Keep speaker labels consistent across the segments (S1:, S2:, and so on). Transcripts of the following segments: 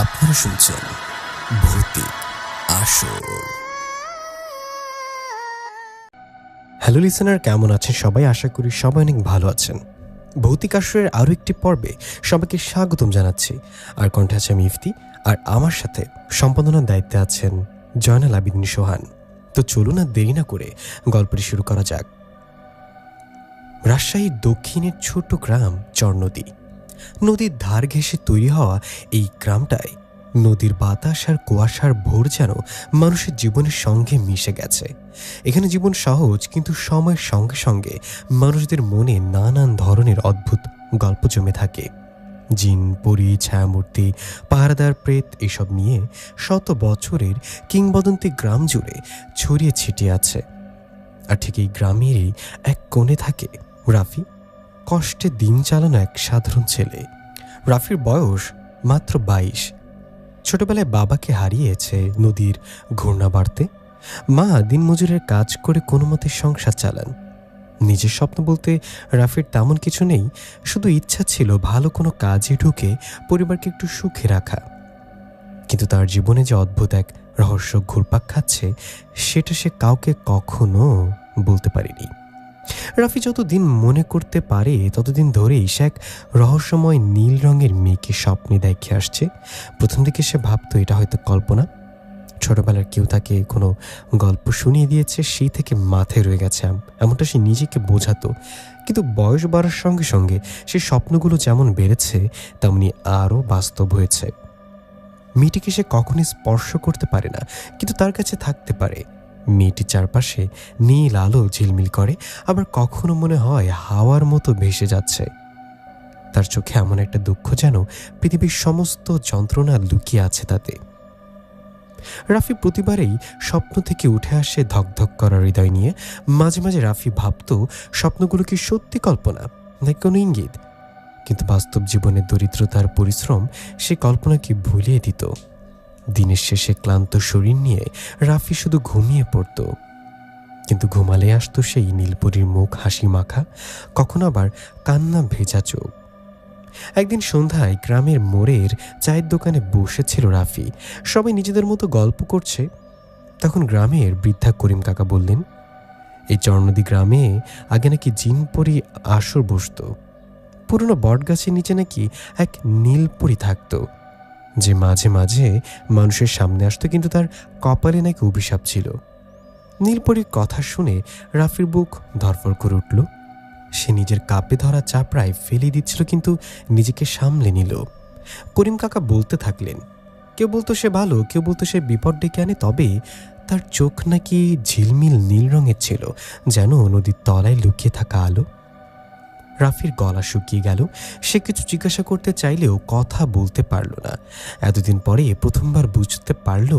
S1: আপনারা শুনছেন ভৌতিক আসর। হ্যালো লিসেনার, কেমন আছেন সবাই? আশা করি সবাই অনেক ভালো আছেন। ভৌতিক আসরের আরও একটি পর্বে সবাইকে স্বাগতম জানাচ্ছি। আর কণ্ঠে আছে আমি ইফতি, আর আমার সাথে সম্পাদনার দায়িত্বে আছেন জয়নাল আবিদিন সোহান। তো চলুন আর দেরি না করে গল্পটি শুরু করা যাক। রাজশাহীর দক্ষিণের ছোট্ট গ্রাম চরনদী। নদীর ধার ঘেঁষে তৈরি হওয়া এই গ্রামটায় নদীর বাতাস আর কুয়াশার ভোর যেন মানুষের জীবনের সঙ্গে মিশে গেছে। এখানে জীবন সহজ, কিন্তু সময়ের সঙ্গে সঙ্গে মানুষদের মনে নানান ধরনের অদ্ভুত গল্প জমে থাকে। জিন, পরী, ছায়ামূর্তি, পাহারাদার, প্রেত এসব নিয়ে শত বছরের কিংবদন্তি গ্রাম জুড়ে ছড়িয়ে ছিটিয়ে আছে। আর ঠিক এই গ্রামেরই এক কোণে থাকে রাফি, কষ্টে দিন চালানো এক সাধারণ ছেলে। রাফির বয়স মাত্র 22। ছোটবেলায় বাবাকে হারিয়েছে নদীর ঘূর্ণাবর্তে। মা দিনমজুরের কাজ করে কোনো মতে সংসার চালান। নিজের স্বপ্ন বলতে রাফির তেমন কিছু নেই, শুধু ইচ্ছা ছিল ভালো কোনো কাজে ঢুকে পরিবারকে একটু সুখে রাখা। কিন্তু তার জীবনে যে অদ্ভুত এক রহস্য ঘুরপাক খাচ্ছে, সেটা সে কাউকে কখনো বলতে পারেনি। রাফি যতদিন মনে করতে পারে ততদিন ধরেই সে এক রহস্যময় নীল রঙের মেয়েকে স্বপ্নে দেখে আসছে। প্রথম দিকে সে ভাবতো এটা হয়তো কল্পনা, ছোটবেলার কেউ তাকে কোনো গল্প শুনিয়ে দিয়েছে, সেই থেকে মাথায় রয়ে গেছে, এমনটা সে নিজেকে বোঝাতো। কিন্তু বয়স বাড়ার সঙ্গে সঙ্গে সে স্বপ্নগুলো যেমন বেড়েছে তেমনি আরও বাস্তব হয়েছে। মেয়েটিকে সে কখনই স্পর্শ করতে পারে না, কিন্তু তার কাছে থাকতে পারে। মেয়েটির চারপাশে নীল আলো ঝিলমিল করে, আবার কখনো মনে হয় হাওয়ার মতো ভেসে যাচ্ছে। তার চোখে এমন একটা দুঃখ যেন পৃথিবীর সমস্ত যন্ত্রণা লুকিয়ে আছে তাতে। রাফি প্রতিবারেই স্বপ্ন থেকে উঠে আসে ধকধক করা হৃদয় নিয়ে। মাঝে মাঝে রাফি ভাবত স্বপ্নগুলো কি সত্যি কল্পনা, নাকি কোনো ইঙ্গিত। কিন্তু বাস্তব জীবনের দরিদ্রতার পরিশ্রম সে কল্পনাকে ভুলিয়ে দিত। দিনের শেষে ক্লান্ত শরীর নিয়ে রাফি শুধু ঘুমিয়ে পড়ত, কিন্তু ঘুমালে আসতো সেই নীলপরীর মুখ হাসি মাখা, কখনো আবার কান্না ভেজা চোখ। একদিন সন্ধ্যায় গ্রামের মোড়ের চায়ের দোকানে বসেছিল রাফি। সবাই নিজেদের মতো গল্প করছে। তখন গ্রামের বৃদ্ধা করিম কাকা বললেন, এই চরনদী গ্রামে আগে নাকি জিনপরি আসর বসত। পুরনো বটগাছের নিচে নাকি এক নীলপরি থাকতো, যে মাঝে মাঝে মানুষের সামনে আসতো, কিন্তু তার কপালে নাকি অভিশাপ ছিল। নীলপরির কথা শুনে রাফির বুক ধরফর করে উঠল। সে নিজের কাপে ধরা চা প্রায় ফেলে দিচ্ছিল, কিন্তু নিজেকে সামলে নিল। করিম কাকা বলতে থাকলেন, কেউ বলতো সে ভালো, কেউ বলতো সে বিপদ ডেকে আনে, তবে তার চোখ নাকি ঝিলমিল নীল রঙের ছিল, যেন নদীর তলায় লুকিয়ে থাকা আলো। রাফির গলা শুকিয়ে গেল। সে কিছু জিজ্ঞাসা করতে চাইলেও কথা বলতে পারল না। এতদিন পরে প্রথমবার বুঝতে পারল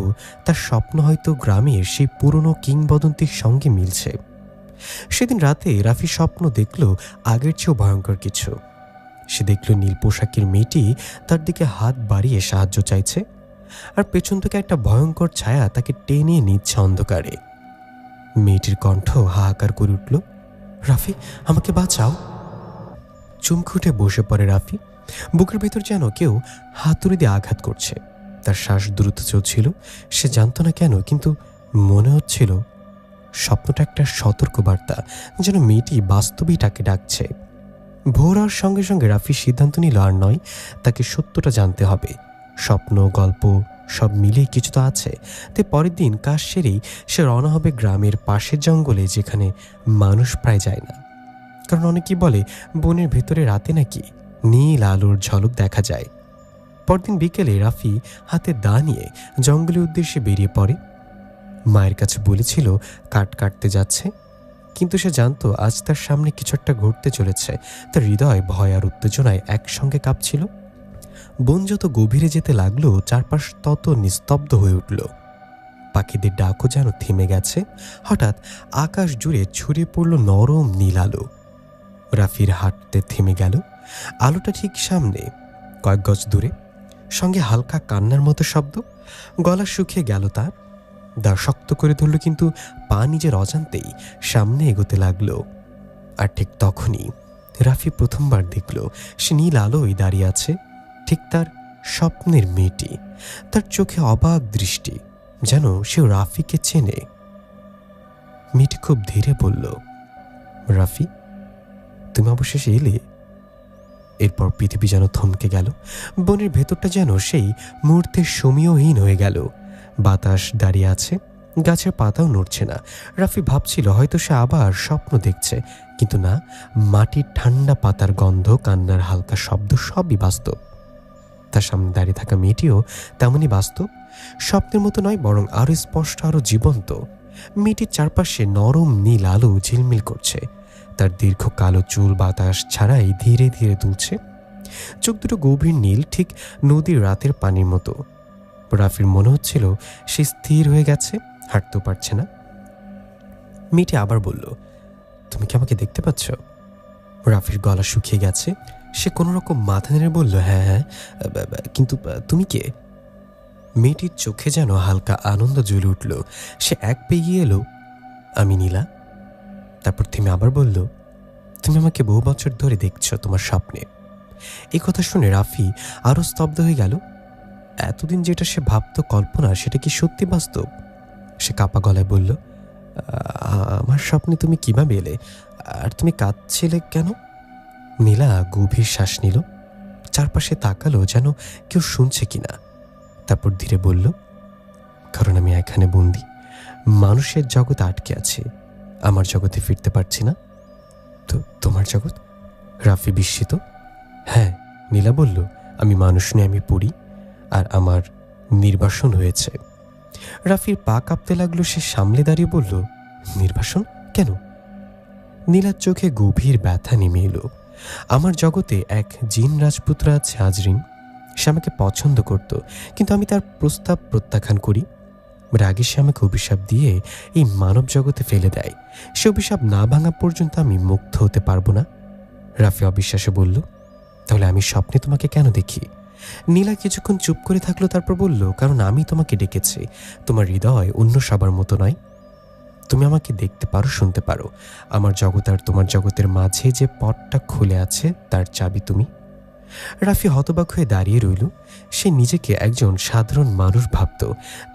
S1: তার স্বপ্ন হয়তো গ্রামের সেই পুরনো কিংবদন্তির সঙ্গে মিলছে। সেদিন রাতে রাফি স্বপ্ন দেখল আগের চেয়েও ভয়ঙ্কর কিছু। সে দেখল নীল পোশাকের মেয়েটি তার দিকে হাত বাড়িয়ে সাহায্য চাইছে, আর পেছন থেকে একটা ভয়ঙ্কর ছায়া তাকে টেনে নিচ্ছে অন্ধকারে। মেয়েটির কণ্ঠ হাহাকার করে উঠল, রাফি, আমাকে বাঁচাও। চমকে উঠে বসে পড়ে রাফি। বুকের ভেতর যেন কেউ হাতুড়ি দিয়ে আঘাত করছে। তার শ্বাস দ্রুত চলছিল। সে জানত না কেন, কিন্তু মনে হচ্ছিল স্বপ্নটা একটা সতর্ক বার্তা, যেন মেয়েটি বাস্তবেই তাকে ডাকছে। ভোর হওয়ার সঙ্গে সঙ্গে রাফি সিদ্ধান্ত নিল আর নয়, তাকে সত্যটা জানতে হবে। স্বপ্ন, গল্প সব মিলেই কিছু তো আছে। তাই পরের দিন কাজ সেরেই সে রওনা হবে গ্রামের পাশের জঙ্গলে, যেখানে মানুষ প্রায় যায় না। কারণ অনেকেই বলে বনের ভেতরে রাতে নাকি নীল আলোর ঝলক দেখা যায়। পরদিন বিকেলে রাফি হাতে দা নিয়ে জঙ্গলের উদ্দেশ্যে বেরিয়ে পড়ে। মায়ের কাছে বলেছিল কাঠ কাটতে যাচ্ছে, কিন্তু সে জানতো আজ তার সামনে কিছু একটা ঘটতে চলেছে। তার হৃদয় ভয় আর উত্তেজনায় একসঙ্গে কাঁপছিল। বন যত গভীরে যেতে লাগলো, চারপাশ তত নিস্তব্ধ হয়ে উঠল। পাখিদের ডাকও যেন থেমে গেছে। হঠাৎ আকাশ জুড়ে ছড়িয়ে পড়ল নরম নীল আলো। রাফির হাঁটতে থেমে গেল। আলোটা ঠিক সামনে, কয়েক গজ দূরে, সঙ্গে হালকা কান্নার মতো শব্দ। গলা শুকিয়ে গেল তার, দা শক্ত করে ধরল, কিন্তু পা নিজের অজান্তেই সামনে এগোতে লাগলো। আর ঠিক তখনই রাফি প্রথমবার দেখল সে নীল আলোয় দাঁড়িয়ে আছে, ঠিক তার স্বপ্নের মেয়েটি, তার চোখে অবাক দৃষ্টি, যেন সে রাফিকে চেনে। মেয়েটি খুব ধীরে বলল, রাফি, তুমি অবশেষে এলে। এরপর পৃথিবী যেন থমকে গেল। বনের ভেতরটা যেন সেই মুহূর্তে সমীয়হীন হয়ে গেল। বাতাস দাঁড়িয়ে আছে, গাছের পাতাও নড়ছে না। রাফি ভাবছিল হয়তো সে আবার স্বপ্ন দেখছে, কিন্তু না, মাটির ঠান্ডা পাতার গন্ধ, কান্নার হালকা শব্দ সবই বাস্তব। তার সামনে দাঁড়িয়ে থাকা মেয়েটিও তেমনই বাস্তব। স্বপ্নের মতো নয়, বরং আরো স্পষ্ট, আরো জীবন্ত। মেয়েটির চারপাশে নরম নীল আলো ঝিলমিল করছে। তার দীর্ঘ কালো চুল বাতাস ছাড়াই ধীরে ধীরে দুলছে। চোখ দুটো গভীর নীল, ঠিক নদীর রাতের পানির মতো। রাফির মনে হচ্ছিল সে স্থির হয়ে গেছে, হাঁটতেও পারছে না। মেয়েটি আবার বলল, তুমি কি আমাকে দেখতে পাচ্ছ? রাফির গলা শুকিয়ে গেছে। সে কোনো রকম মাথা নেড়ে বলল, হ্যাঁ হ্যাঁ, কিন্তু তুমি কে? মেয়েটির চোখে যেন হালকা আনন্দ জ্বলে উঠল। সে এক পেয়ে এলো, আমি নীলা। তারপর থেমে আবার বলল, তুমি আমাকে বহু বছর ধরে দেখছো তোমার স্বপ্নে। এই কথা শুনে রাফি আরো স্তব্ধ হয়ে গেল। এতদিন যেটা সে ভাবত কল্পনা, সেটা কি সত্যি বাস্তব? সে কাপা গলায় বলল, আমার স্বপ্নে তুমি কিভাবে এলে? আর তুমি কাঁদছিলে কেন? নীলা গভীর শ্বাস নিল, চারপাশে তাকালো যেন কেউ শুনছে কিনা। তারপর ধীরে বলল, কারণ আমি এখানে বন্দি, মানুষের জগতে আটকে আছে, আমার জগতে ফিরতে পারছি না। তো তোমার জগৎ? রাফি বিস্মিত। হ্যাঁ, নীলা বলল, আমি মানুষ নই, আমি পড়ি, আর আমার নির্বাসন হয়েছে। রাফির পা কাঁপতে লাগলো। সে সামলে দাঁড়িয়ে বলল, নির্বাসন কেন? নীলার চোখে গভীর ব্যথা নেমে এলো। আমার জগতে এক জিন রাজপুত্র আছে, আজরিন। সে আমাকে পছন্দ করত, কিন্তু আমি তার প্রস্তাব প্রত্যাখ্যান করি। রাগে সে আমাকে অভিশাপ দিয়ে এই মানব জগতে ফেলে দেয়। সে অভিশাপ না ভাঙা পর্যন্ত আমি মুক্ত হতে পারবো না। রাফি অবিশ্বাসে বলল, তাহলে আমি স্বপ্নে তোমাকে কেন দেখি? নীলা কিছুক্ষণ চুপ করে থাকলো, তারপর বলল, কারণ আমি তোমাকে ডেকেছি। তোমার হৃদয় অন্য সবার মতো নয়। তুমি আমাকে দেখতে পারো, শুনতে পারো। আমার জগৎ আর তোমার জগতের মাঝে যে পথটা খুলে আছে, তার চাবি তুমি। রাফি হতবাক হয়ে দাঁড়িয়ে রইল। সে নিজেকে একজন সাধারণ মানুষ ভাবত,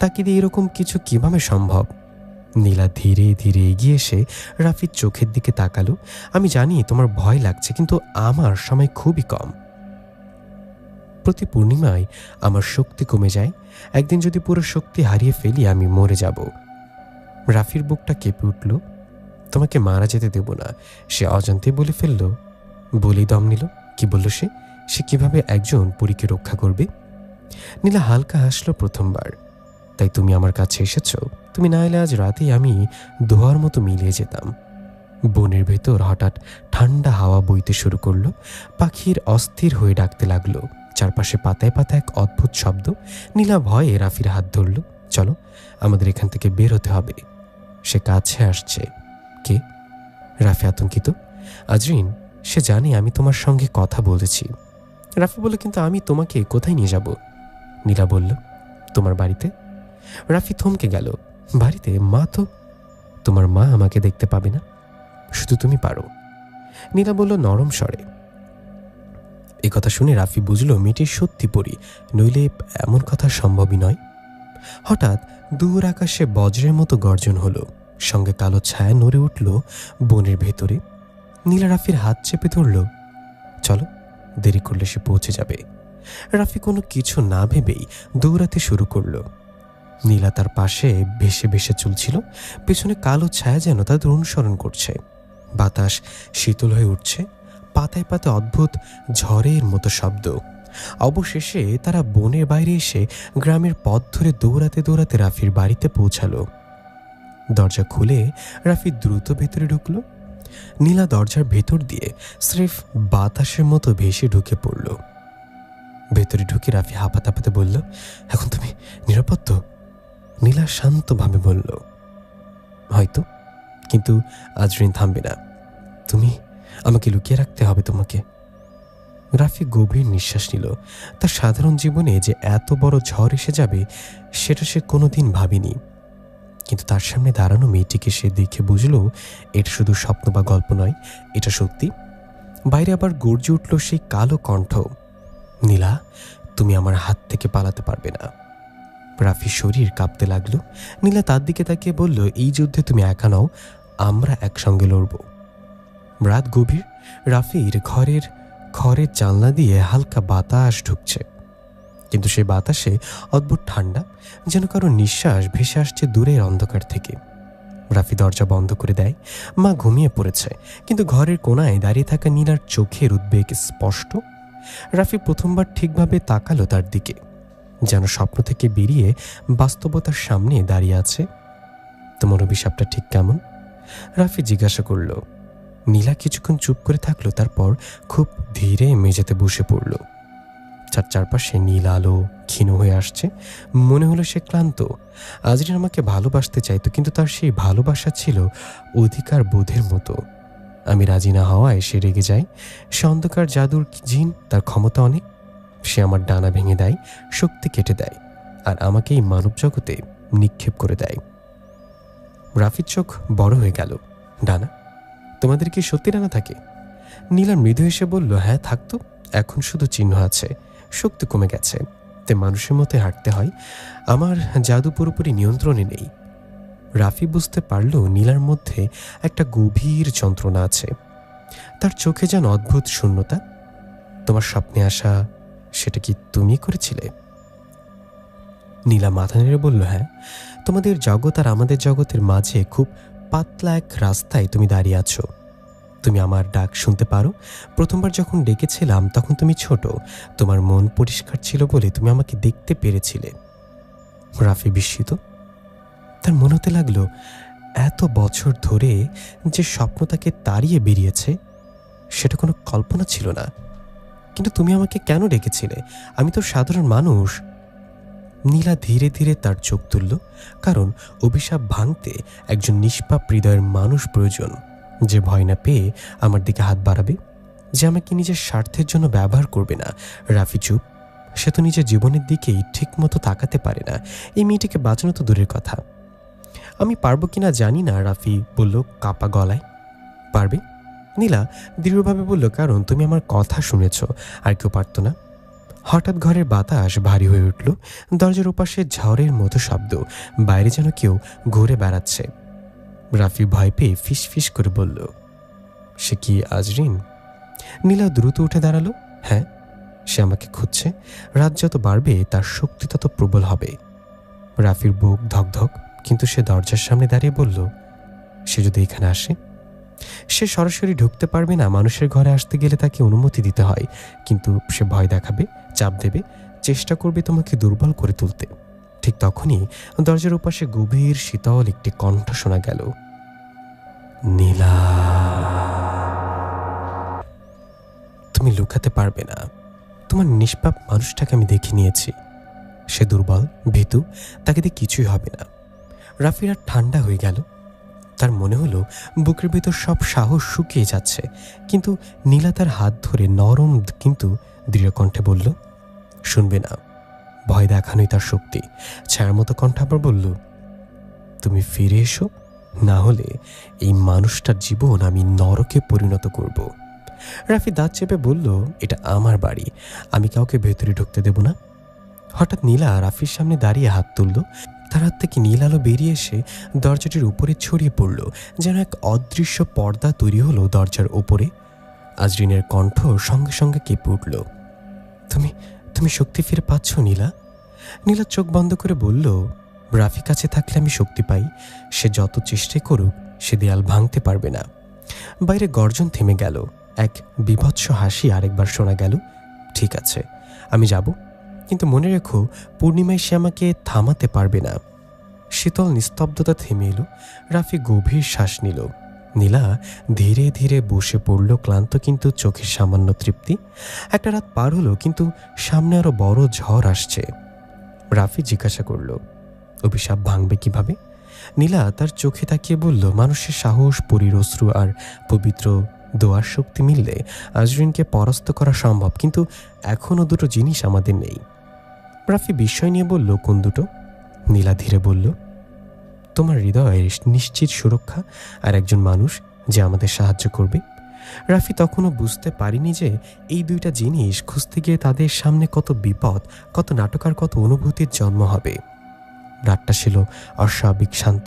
S1: তাকে দিয়ে এরকম কিছু কিভাবে সম্ভব? নীলা ধীরে ধীরে এগিয়ে এসে রাফির চোখের দিকে তাকালো। আমি জানি তোমার ভয় লাগছে, কিন্তু আমার সময় খুবই কম। প্রতি পূর্ণিমায় আমার শক্তি কমে যায়। একদিন যদি পুরো শক্তি হারিয়ে ফেলি, আমি মরে যাব। রাফির বুকটা কেঁপে উঠল। তোমাকে মারা যেতে দেব না, সে অজান্তে বলে ফেলল। বলেই দম নিল। কি বলল সে? সে কিভাবে একজন পরীকে রক্ষা করবে? নীলা হালকা হাসলো প্রথমবার। তাই তুমি আমার কাছে এসেছ? তুমি না এলে আজ রাতেই আমি ধোয়ার মতো মিলিয়ে যেতাম। বনের ভেতর হঠাৎ ঠান্ডা হাওয়া বইতে শুরু করলো। পাখির অস্থির হয়ে ডাকতে লাগলো। চারপাশে পাতায় পাতায় এক অদ্ভুত শব্দ। নীলা ভয়ে রাফির হাত ধরল। চলো, আমাদের এখান থেকে বের হতে হবে। সে কাছে আসছে। কে? রাফি আতঙ্কিত। আজরিন, সে জানে আমি তোমার সঙ্গে কথা বলেছি। রাফি বলল, কিন্তু আমি তোমাকে কোথায় নিয়ে যাব? নীলা বলল, তোমার বাড়িতে। রাফি থমকে গেল। বাড়িতে? মা তো। তোমার মা আমাকে দেখতে পাবে না, শুধু তুমি পারো, নীলা বলল নরম স্বরে। এই কথা শুনে রাফি বুঝল মেয়েটির সত্যি পড়ি, নইলে এমন কথা সম্ভবই নয়। হঠাৎ দূর আকাশে বজ্রের মতো গর্জন হলো, সঙ্গে কালো ছায়া নড়ে উঠল বনের ভেতরে। নীলা রাফির হাত চেপে ধরল। চলো, দেরি করলে সে পৌঁছে যাবে। রাফি কোনো কিছু না ভেবেই দৌড়াতে শুরু করলো। নীলা তার পাশে ভেসে ভেসে চলছিল। পেছনে কালো ছায়া যেন তাদের অনুসরণ করছে। বাতাস শীতল হয়ে উঠছে, পাতায় পাতায় অদ্ভুত ঝড়ের মতো শব্দ। অবশেষে তারা বনের বাইরে এসে গ্রামের পথ ধরে দৌড়াতে দৌড়াতে রাফির বাড়িতে পৌঁছালো। দরজা খুলে রাফি দ্রুত ভেতরে ঢুকলো। নীলা দরজার ভেতর দিয়ে স্রেফ বাতাসের মতো ভেসে ঢুকে পড়ল। ভেতরে ঢুকে রাফি হাঁপাতে হাঁপাতে বলল, এখন তুমি নিরাপদ তো? নীলা শান্তভাবে বলল, হয়তো, কিন্তু আজরিন থামবে না। তুমি আমাকে লুকিয়ে রাখতে হবে তোমাকে। রাফি গভীর নিঃশ্বাস নিল। তার সাধারণ জীবনে যে এত বড় ঝড় এসে যাবে সেটা সে কোনোদিন ভাবেনি, কিন্তু তার সামনে দাঁড়ানো মেয়েটিকে সে দেখে বুঝল এটা শুধু স্বপ্ন বা গল্প নয়, এটা সত্যি। বাইরে আবার গর্জে উঠল সেই কালো কণ্ঠ, নীলা, তুমি আমার হাত থেকে পালাতে পারবে না। রাফির শরীর কাঁপতে লাগলো। নীলা তার দিকে তাকিয়ে বলল, এই যুদ্ধে তুমি একা নও, আমরা একসঙ্গে লড়ব। রাত গভীর। রাফির ঘরের জানলা দিয়ে হালকা বাতাস ঢুকছে, কিন্তু সেই বাতাসে অদ্ভুত ঠান্ডা, যেন কারো নিঃশ্বাস ভেসে আসছে দূরের অন্ধকার থেকে। রাফি দরজা বন্ধ করে দেয়। মা ঘুমিয়ে পড়েছে, কিন্তু ঘরের কোনায় দাঁড়িয়ে থাকা নীলার চোখের উদ্বেগ স্পষ্ট। রাফি প্রথমবার ঠিকভাবে তাকালো তার দিকে, যেন স্বপ্ন থেকে বেরিয়ে বাস্তবতার সামনে দাঁড়িয়ে আছে। তোমার অভিশাপটা ঠিক কেমন? রাফি জিজ্ঞাসা করল। নীলা কিছুক্ষণ চুপ করে থাকলো, তারপর খুব ধীরে মেঝেতে বসে পড়ল। চারপাশে নীল আলো ক্ষীণ হয়ে আসছে। মনে হলো সে ক্লান্ত। আজরিন আমাকে ভালোবাসতে চাইতো, কিন্তু তার সেই ভালোবাসা ছিল অধিকার বোধের মতো। আমি রাজি না হওয়ায় সে রেগে যায়। সে অন্ধকার জাদুর জিন, তার ক্ষমতা অনেক। সে আমার ডানা ভেঙে দেয়, শক্তি কেটে দেয়, আর আমাকে এই মানব জগতে নিক্ষেপ করে দেয়। রাফির চোখ বড় হয়ে গেল। ডানা? তোমাদের কি সত্যি ডানা থাকে? নীলা মৃদু হেসে বলল, হ্যাঁ থাকতো, এখন শুধু চিহ্ন আছে, শক্তি কমে গেছে, তে মানুষের মতো হাঁটতে হয়। আমার জাদু পুরোপুরি নিয়ন্ত্রণে নেই। রাফি বুঝতে পারল নীলার মধ্যে একটা গভীর যন্ত্রণা আছে। তার চোখে যেন অদ্ভুত শূন্যতা। তোমার স্বপ্নে আসা, সেটা কি তুমি করেছিলে? নীলা মাথা নেড়ে বলল, হ্যাঁ। তোমাদের জগৎ আর আমাদের জগতের মাঝে খুব পাতলা এক রাস্তায় তুমি দাঁড়িয়ে আছো। তুমি আমার ডাক শুনতে পারো। প্রথমবার যখন ডেকেছিলাম তখন তুমি ছোট, তোমার মন পরিষ্কার ছিল বলে তুমি আমাকে দেখতে পেরেছিলে। রাফি বিস্মিত। তার মনে হতে লাগলো এত বছর ধরে যে স্বপ্ন তাকে তাড়িয়ে বেরিয়েছে সেটা কোনো কল্পনা ছিল না। কিন্তু তুমি আমাকে কেন ডেকেছিলে? আমি তো সাধারণ মানুষ। নীলা ধীরে ধীরে তার চোখ তুলল, কারণ অভিশাপ ভাঙতে একজন নিষ্পাপ হৃদয়ের মানুষ প্রয়োজন, যে ভয় না পেয়ে আমার দিকে হাত বাড়াবে, যে আমাকে নিজের স্বার্থের জন্য ব্যবহার করবে না। রাফি চুপ। সে তো নিজের জীবনের দিকেই ঠিক মতো তাকাতে পারে না। এই মেয়েটিকে বাঁচানো তো দূরের কথা। আমি পারবো কিনা জানি না, রাফি বলল কাপা গলায়। পারবে? নীলা দৃঢ়ভাবে বলল, কারণ তুমি আমার কথা শুনেছ, আর কেউ পারত না। হঠাৎ ঘরের বাতাস ভারী হয়ে উঠল। দরজার ওপাশে ঝড়ের মতো শব্দ, বাইরে যেন কেউ ঘুরে বেড়াচ্ছে। রাফি ভয় পেয়ে ফিস ফিস করে বলল, সে কি আজরিন? নীলা দ্রুত উঠে দাঁড়ালো। হ্যাঁ, সে আমাকে খুঁজছে। রাত যত বাড়বে তার শক্তি তত প্রবল হবে। রাফির বুক ধকধক, কিন্তু সে দরজার সামনে দাঁড়িয়ে বলল, সে যদি এখানে আসে? সে সরাসরি ঢুকতে পারবে না। মানুষের ঘরে আসতে গেলে তাকে অনুমতি দিতে হয়, কিন্তু সে ভয় দেখাবে, চাপ দেবে, চেষ্টা করবে তোমাকে দুর্বল করে তুলতে। ঠিক তখনই দরজার ওপাশে গভীর শীতল একটি কণ্ঠ শোনা গেল, নীলা, তুমি লুকাতে পারবে না। তোমার নিষ্পাপ মানুষটাকে আমি দেখে নিয়েছি। সে দুর্বল, ভীতু, তাকে দিয়ে কিছুই হবে না। রাফির আর ঠান্ডা হয়ে গেল। তার মনে হলো বুকের ভেতর সব সাহস শুকিয়ে যাচ্ছে। কিন্তু নীলা তার হাত ধরে নরম কিন্তু দৃঢ় কণ্ঠে বলল, শুনবে না। ভয় দেখানোই তার শক্তি। ছায়ার মতো কণ্ঠ আবার বলল, তুমি ফিরে এসো, না হলে এই মানুষটার জীবন আমি নরকে পরিণত করব। রাফি দাঁত চেপে বলল, এটা আমার বাড়ি, আমি কাউকে ভেতরে ঢুকতে দেব না। হঠাৎ নীলা রাফির সামনে দাঁড়িয়ে হাত তুলল। তার হাত থেকে নীল আলো বেরিয়ে এসে দরজাটির উপরে ছড়িয়ে পড়ল, যেন এক অদৃশ্য পর্দা তৈরি হলো দরজার ওপরে। আজরিনের কণ্ঠ সঙ্গে সঙ্গে কেঁপে উঠল, তুমি তুমি শক্তি ফিরে পাচ্ছ নীলা? নীলা চোখ বন্ধ করে বলল, রাফি কাছে থাকলে আমি শক্তি পাই। সে যত চেষ্টাই করুক, সে দেয়াল ভাঙতে পারবে না। বাইরে গর্জন থেমে গেল। এক বীভৎস হাসি আরেকবার শোনা গেল। ঠিক আছে, আমি যাব, কিন্তু মনে রেখো, পূর্ণিমায় সে আমাকে থামাতে পারবে না। শীতল নিস্তব্ধতা থেমে এলো। রাফি গভীর শ্বাস নিল। নীলা ধীরে ধীরে বসে পড়ল, ক্লান্ত কিন্তু চোখের সামান্য তৃপ্তি। একটা রাত পার হলো, কিন্তু সামনে আরো বড় ঝড় আসছে। রাফি জিজ্ঞাসা করল, অভিশাপ ভাঙবে কিভাবে? নীলা তার চোখে তাকিয়ে বলল, মানুষের সাহস, পরীর অশ্রু আর পবিত্র দোয়ার শক্তি মিললে আজরিনকে পরাস্ত করা সম্ভব, কিন্তু এখনও দুটো জিনিস আমাদের নেই। রাফি বিস্ময় নিয়ে বলল, কোন দুটো? নীলা ধীরে বলল, তোমার হৃদয়ের নিশ্চিত সুরক্ষা আর একজন মানুষ যে আমাদের সাহায্য করবে। রাফি তখনও বুঝতে পারিনি যে এই দুইটা জিনিস খুঁজতে গিয়ে তাদের সামনে কত বিপদ, কত নাটক আর কত অনুভূতির জন্ম হবে। রাতটা ছিল অস্বাভাবিক শান্ত।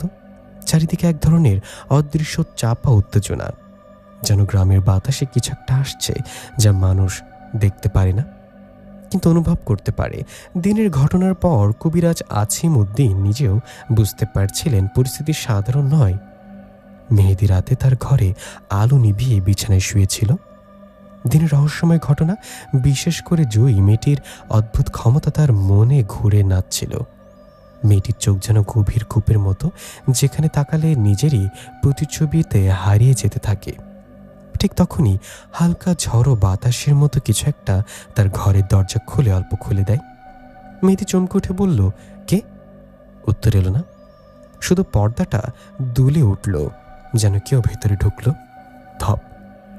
S1: চারিদিকে এক ধরনের অদৃশ্য চাপা উত্তেজনা, যেন গ্রামের বাতাসে কিছু একটা আসছে যা মানুষ দেখতে পারে না কিন্তু অনুভব করতে পারে। দিনের ঘটনার পর কবিরাজ আসিম উদ্দিন নিজেও বুঝতে পারছিলেন পরিস্থিতি সাধারণ নয়। মেহেদি রাতে তার ঘরে আলো নিভিয়ে বিছানায় শুয়েছিল। দিনের রহস্যময় ঘটনা, বিশেষ করে জয়ী মেয়েটির অদ্ভুত ক্ষমতা তার মনে ঘুরে নাচছিল। মেয়েটির চোখ যেন গভীর কূপের মতো, যেখানে তাকালে নিজেরই প্রতিচ্ছবিতে হারিয়ে যেতে থাকে। ঠিক তখনই হালকা ঝড়ো বাতাসের মতো কিছু একটা তার ঘরের দরজা খুলে অল্প খুলে দেয়। মেয়েটি চমকে উঠে বলল, কে? উত্তর এলো না, শুধু পর্দাটা দুলে উঠল, যেন কেউ ভেতরে ঢুকলো। ধপ,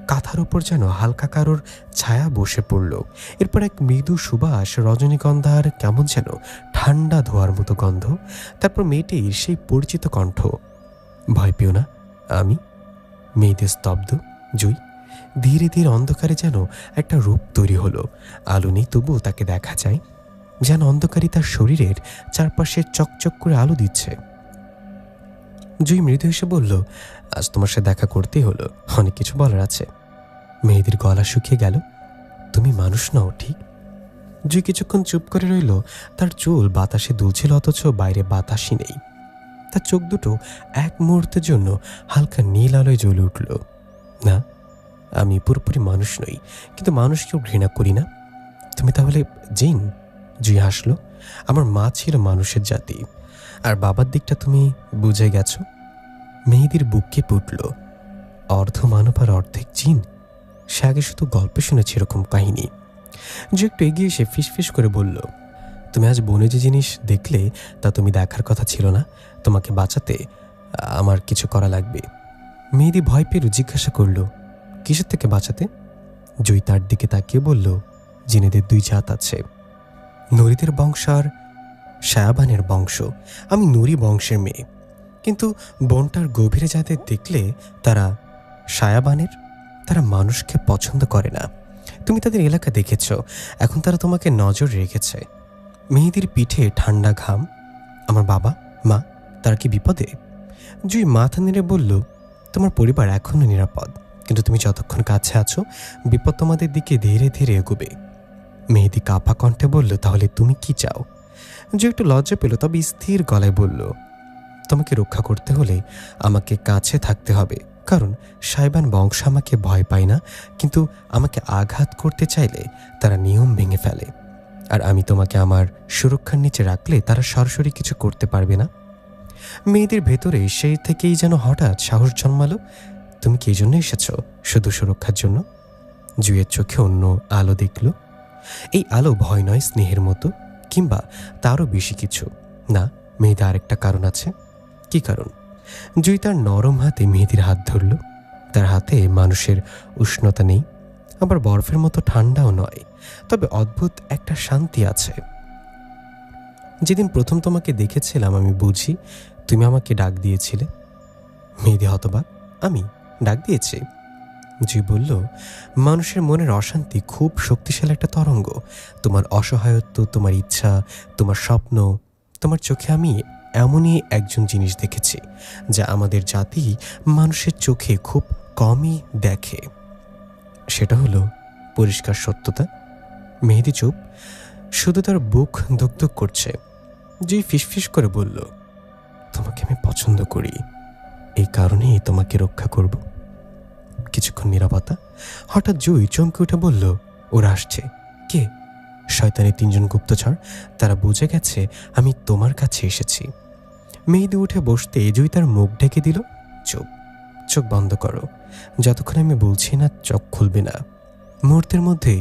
S1: কাঁথার উপর যেন হালকা কারোর ছায়া বসে পড়ল। এরপর এক মৃদু সুবাস, রজনীগন্ধার কেমন যেন ঠান্ডা ধোয়ার মতো গন্ধ। তারপর মেয়েটির সেই পরিচিত কণ্ঠ, ভয় পেও না, আমি। মেয়েদের স্তব্ধ। জুই ধীরে ধীরে অন্ধকারে যেন একটা রূপ তৈরি হলো। আলো নেই, তবুও তাকে দেখা যায়, যেন অন্ধকারই তার শরীরের চারপাশে চকচক করে আলো দিচ্ছে। জুই মৃদু হেসে বলল, আজ তোমার সাথে দেখা করতেই হলো, অনেক কিছু বলার আছে। মেয়েদের গলা শুকিয়ে গেল। তুমি মানুষ নও, ঠিক? জুই কিছুক্ষণ চুপ করে রইল। তার চুল বাতাসে দুলছিল, অথচ বাইরে বাতাসই নেই। তার চোখ দুটো এক মুহূর্তের জন্য হালকা নীল আলোয় জ্বলে উঠল। না, আমি পুরোপুরি মানুষ নই, কিন্তু মানুষকেও ঘৃণা করি না। তুমি তাহলে জিন? জুই হাসলো। আমার মা ছিল মানুষের জাতি, আর বাবার দিকটা তুমি বুঝে গেছো। মেহেদির বুক কেঁপে উঠল। অর্ধ মানব আর অর্ধেক জিন? সে আগে শুধু গল্পে শুনেছে এরকম কাহিনী। যে একটু এগিয়ে এসে ফিসফিস করে বলল, তুমি আজ বনে যে জিনিস দেখলে তা তুমি দেখার কথা ছিল না। তোমাকে বাঁচাতে আমার কিছু করা লাগবে। মেহেদি ভয় পেয়ে জিজ্ঞাসা করল, কিসের থেকে বাঁচাতে? জুই তার দিকে তাকিয়ে বলল, জিনেদের দুই জাত আছে, নুরিদের বংশ আর শায়াবানের বংশ। আমি নুরি বংশের মেয়ে, কিন্তু বনটার গভীরে যাদের দেখলে তারা শায়াবানের। তারা মানুষকে পছন্দ করে না। তুমি তাদের এলাকা দেখেছ, এখন তারা তোমাকে নজর রেখেছে। মেহেদির পিঠে ঠান্ডা ঘাম। আমার বাবা মা, তারা কি বিপদে? জুই মাথা নেড়ে বলল, তোমার পরিবার এখনো নিরাপদ, কিন্তু তুমি যতক্ষণ কাছে আছো বিপদ তোমাদের দিকে ধীরে ধীরে এগোবে। মেহেদি কাঁপা কণ্ঠে বলল, তাহলে তুমি কি চাও? জুই একটু লজ্জা পেল, তবে স্থির গলায় বলল, তোমাকে রক্ষা করতে হলে আমাকে কাছে থাকতে হবে, কারণ শাইবান বংশ আমাকে ভয় পায় না, কিন্তু আমাকে আঘাত করতে চাইলে তারা নিয়ম ভেঙে ফেলে। আর আমি তোমাকে আমার সুরক্ষার নিচে রাখলে তারা সরাসরি কিছু করতে পারবে না। মেয়েদের ভেতরে সেই থেকেই যেন হঠাৎ সাহস জন্মালো। তুমি কি এই জন্য এসেছ? শুধু সুরক্ষার জন্য? জুইয়ের চোখে অন্য আলো দেখল। এই আলো ভয় নয়, স্নেহের মতো, কিংবা তারও বেশি কিছু। না, মেয়েদের আরেকটা কারণ আছে। কি কারণ? জুই তার নরম হাতে মেহেদির হাত ধরল। তার হাতে মানুষের উষ্ণতা নেই, আবার বরফের মতো ঠান্ডাও নয়, তবে অদ্ভুত একটা শান্তি আছে। যেদিন প্রথম তোমাকে দেখেছিলাম আমি বুঝি তুমি আমাকে ডাক দিয়েছিলে। মেহেদি হতবাক, আমি ডাক দিয়েছি? জুই বলল, মানুষের মনের অশান্তি খুব শক্তিশালী একটা তরঙ্গ। তোমার অসহায়ত্ব, তোমার ইচ্ছা, তোমার স্বপ্ন, তোমার চোখে আমি এমনই একজন জিনিস দেখেছি যা আমাদের জাতি মানুষের চোখে খুব কমই দেখে। সেটা হলো পরিষ্কার সত্যতা। মেহেদি চুপ, শুধু তার বুক ধুকধুক করছে। জুই ফিসফিস করে বলল, তোমাকে আমি পছন্দ করি, এই কারণেই তোমাকে রক্ষা করব। কিছুক্ষণ নীরবতা। হঠাৎ জুই চমকে উঠে বলল, ওরা আসছে। কে? শয়তানের 3 জন গুপ্তচর। তারা বুঝে গেছে আমি তোমার কাছে এসেছি। মেহেদি উঠে বসতে জুই তার মুখ ঢেকে দিল। চুপ, চোখ বন্ধ করো। যতক্ষণ আমি বলছি না চোখ খুলবে না। মুহূর্তের মধ্যে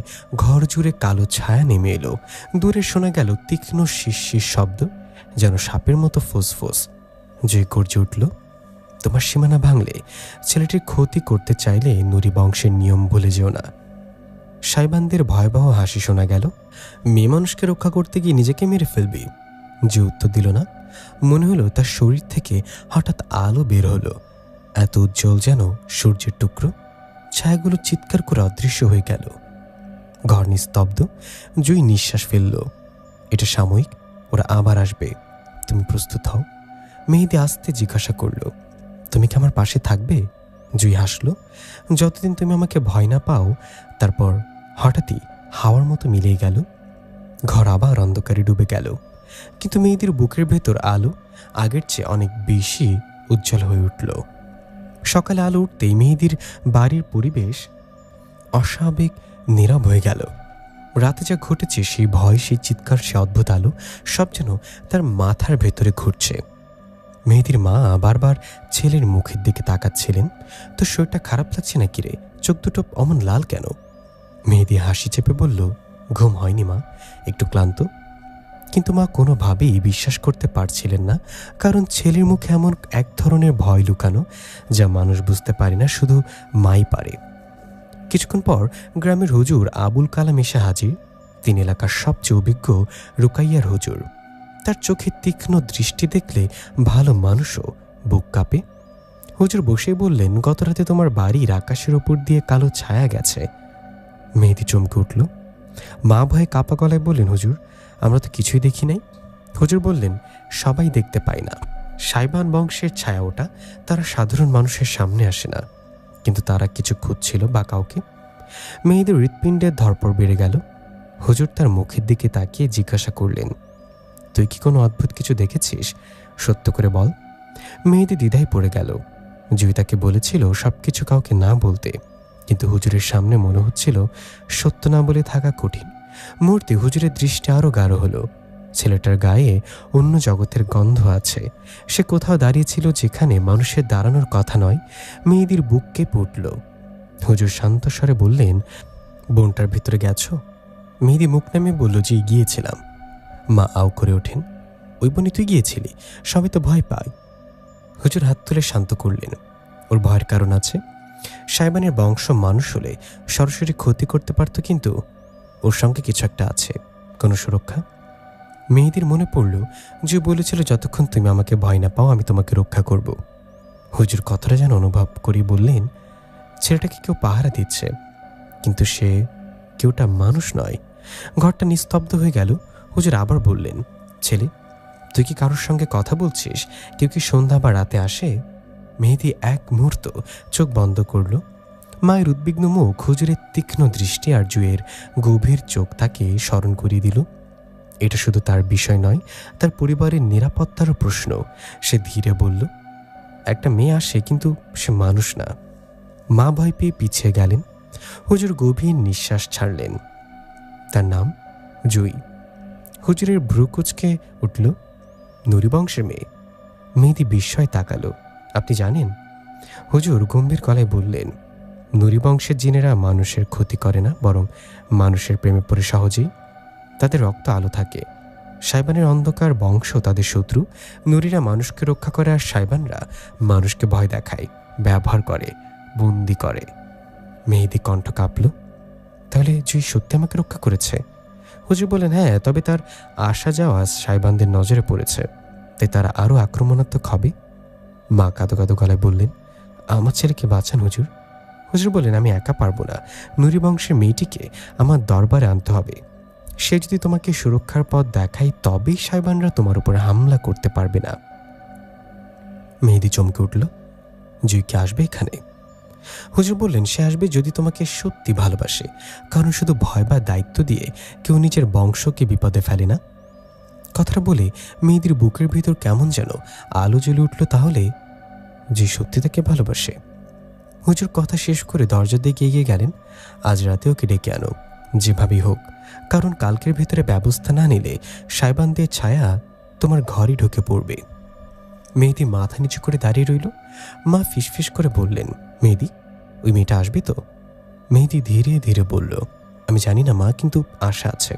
S1: ঘর জুড়ে কালো ছায়া নেমে এলো। দূরে শোনা গেল তীক্ষ্ণ শিরশির শব্দ, যেন সাপের মতো ফুসফুস। জুই গর্জে উঠল, তোমার সীমানা ভাঙলে, ছেলেটির ক্ষতি করতে চাইলে নুরি বংশের নিয়ম ভুলে যেও না। শাইবানদের ভয়াবহ হাসি শোনা গেল। মেয়ে মানুষকে রক্ষা করতে গিয়ে নিজেকে মেরে ফেলবি? যে উত্তর দিল না। মনে হলো তার শরীর থেকে হঠাৎ আলো বের হলো, এত উজ্জ্বল যেন সূর্যের টুকরো। ছায়াগুলো চিৎকার করে অদৃশ্য হয়ে গেল। ঘর নিস্তব্ধ। জুই নিঃশ্বাস ফেলল। এটা সাময়িক, ওরা আবার আসবে, তুমি প্রস্তুত হও। মেহেদি আস্তে জিজ্ঞাসা করল, তুমি কি আমার পাশে থাকবে? জুই হাসল। যতদিন তুমি আমাকে ভয় না পাও। তারপর হঠাৎই হাওয়ার মতো মিলিয়ে গেল। ঘর আবার অন্ধকারে ডুবে গেল, কিন্তু মেয়েদের বুকের ভেতর আলো আগের চেয়ে অনেক বেশি উজ্জ্বল হয়ে উঠল। সকালে আলো উঠতেই মেহেদির বাড়ির পরিবেশ অস্বাভাবিক নীরব হয়ে গেল। রাতে যা ঘটেছে, সেই ভয়, সেই চিৎকার, সে অদ্ভুত আলো, সব যেন তার মাথার ভেতরে ঘুরছে। মেহেদির মা বারবার ছেলের মুখের দিকে তাকাচ্ছিলেন। তো শরীরটা খারাপ লাগছে না কিরে? চোখ দুটো অমন লাল কেন? মেহেদি হাসি চেপে বলল, ঘুম হয়নি মা, একটু ক্লান্ত। কিন্তু মা কোনোভাবেই বিশ্বাস করতে পারছিলেন না, কারণ ছেলের মুখে এমন এক ধরনের ভয় লুকানো যা মানুষ বুঝতে পারে না, শুধু মাই পারে। কিছুক্ষণ পর গ্রামের হুজুর আবুল কালাম এসে হাজির। তিনি এলাকার সবচেয়ে অভিজ্ঞ রুকাইয়ার হুজুর। তার চোখে তীক্ষ্ণ দৃষ্টি দেখলে ভালো মানুষও বুক কাঁপে। হুজুর বসে বললেন, গতরাতে তোমার বাড়ির আকাশের ওপর দিয়ে কালো ছায়া গেছে। মেহেদি চমকে উঠল। মা ভয়ে কাঁপা গলায় বললেন, হুজুর আমরা তো কিছুই দেখি নাই। হুজুর বললেন, সবাই দেখতে পায় না, সাইবান বংশের ছায়া ওটা, তারা সাধারণ মানুষের সামনে আসে না। কিন্তু তারা কিছু খুঁজছিল বা কাউকে। মেয়েদের হৃৎপিণ্ডের ধরপড় বেড়ে গেল। হুজুর তার মুখের দিকে তাকিয়ে জিজ্ঞাসা করলেন, তুই কি কোনো অদ্ভুত কিছু দেখেছিস? সত্য করে বল। মেয়েদের দ্বিধায় পড়ে গেল। জুই তাকে বলেছিল সবকিছু কাউকে না বলতে, কিন্তু হুজুরের সামনে মনে হচ্ছিল সত্য না বলে থাকা কঠিন। মুহূর্তে হুজুরের দৃষ্টি আরো গাঢ় হলো। ছেলেটার গায়ে অন্য জগতের গন্ধ আছে। সে কোথাও দাঁড়িয়েছিল যেখানে মানুষের দাঁড়ানোর কথা নয়। মেয়েদের বুক কেঁপে উঠল। হুজুর শান্ত স্বরে বললেন, বোনটার ভিতরে গেছো? মেহেদি মুখ নামে বলল, যে গিয়েছিলাম। মা আও করে ওঠেন, ওই বোনই তুই গিয়েছিলি? সবাই তো ভয় পায়। হুজুর হাত তুলে শান্ত করলেন, ওর ভয়ের কারণ আছে। সাইবানের বংশ মানুষ হলে সরাসরি ক্ষতি করতে পারত, কিন্তু ওর সঙ্গে কিছু একটা আছে, কোনো সুরক্ষা। মেয়েদের মনে পড়ল যে বলেছিল, যতক্ষণ তুমি আমাকে ভয় না পাও আমি তোমাকে রক্ষা করব। হুজুর কথাটা যেন অনুভব করি বললেন, ছেলেটাকে কেউ পাহারা দিচ্ছে, কিন্তু সে কেউটা মানুষ নয়। ঘরটা নিস্তব্ধ হয়ে গেল। হুজুর আবার বললেন, ছেলে তুই কি কারোর সঙ্গে কথা বলছিস? কেউ কি সন্ধ্যা বা রাতে আসে? মেহেদি এক মুহূর্ত চোখ বন্ধ করল। মায়ের উদ্বিগ্ন মুখ, হুজুরের তীক্ষ্ণ দৃষ্টি আর জুয়ের গভীর চোখ তাকে স্মরণ করিয়ে দিল। এটা শুধু তার বিষয় নয়, তার পরিবারের নিরাপত্তারও প্রশ্ন। সে ধীরে বলল, একটা মেয়ে আসে, কিন্তু সে মানুষ না। মা ভয় পেয়ে পিছিয়ে গেলেন। হুজুর গভীর নিঃশ্বাস ছাড়লেন। তার নাম জুই। হুজুরের ভ্রু কুঁচকে উঠল। নুরি বংশের মেয়ে? মেয়েদি বিস্ময় তাকালো। আপনি জানেন? হুজুর গম্ভীর গলায় বললেন, নুরি বংশের জিনেরা মানুষের ক্ষতি করে না, বরং মানুষের প্রেমে পড়ে সহজেই। তাদের রক্ত আলো থাকে। সাইবানের অন্ধকার বংশ তাদের শত্রু। নুরিরা মানুষকে রক্ষা করে, আর সাইবানরা মানুষকে ভয় দেখায়, ব্যবহার করে, বন্দি করে। মেহেদি কণ্ঠ কাঁপল। তাহলে জুই সত্যি আমাকে রক্ষা করেছে? হুজুর বলেন, হ্যাঁ, তবে তার আসা যাওয়া সাইবানদের নজরে পড়েছে, তাই তারা আরও আক্রমণাত্মক হবে। মা কাঁদো কাঁদো গলায় বললেন, আমার ছেলেকে বাঁচান হুজুর। হুজুর বললেন, আমি একা পারবো না। নুরি বংশের মেয়েটিকে আমার দরবারে আনতে হবে। সে যদি তোমাকে সুরক্ষার পথ দেখায়, তবেই সাইবানরা তোমার উপর হামলা করতে পারবে না। মেহেদি চমকে উঠল। জুই কি আসবে এখানে? হুজুর বললেন, সে আসবে যদি তোমাকে সত্যি ভালোবাসে, কারণ শুধু ভয় বা দায়িত্ব দিয়ে কেউ নিজের বংশকে বিপদে ফেলে না। কথাটা বলে মেয়েদের বুকের ভিতর কেমন যেন আলো জ্বলে উঠল। তাহলে যে সত্যি তাকে ভালোবাসে। হুজুর কথা শেষ করে দরজার দিকে এগিয়ে গেলেন। আজ রাতে ওকে ডেকে আনো, যেভাবেই হোক, কারণ কালকের ভেতরে ব্যবস্থা না নিলে সাইবানদের ছায়া তোমার ঘরই ঢুকে পড়বে। মেহেদি মাথা নিচু করে দাঁড়িয়ে রইল। মা ফিসফিস করে বললেন, মেহেদি ওই মেয়েটা আসবে তো? মেহেদি ধীরে ধীরে বলল, আমি জানি না মা, কিন্তু আশা আছে।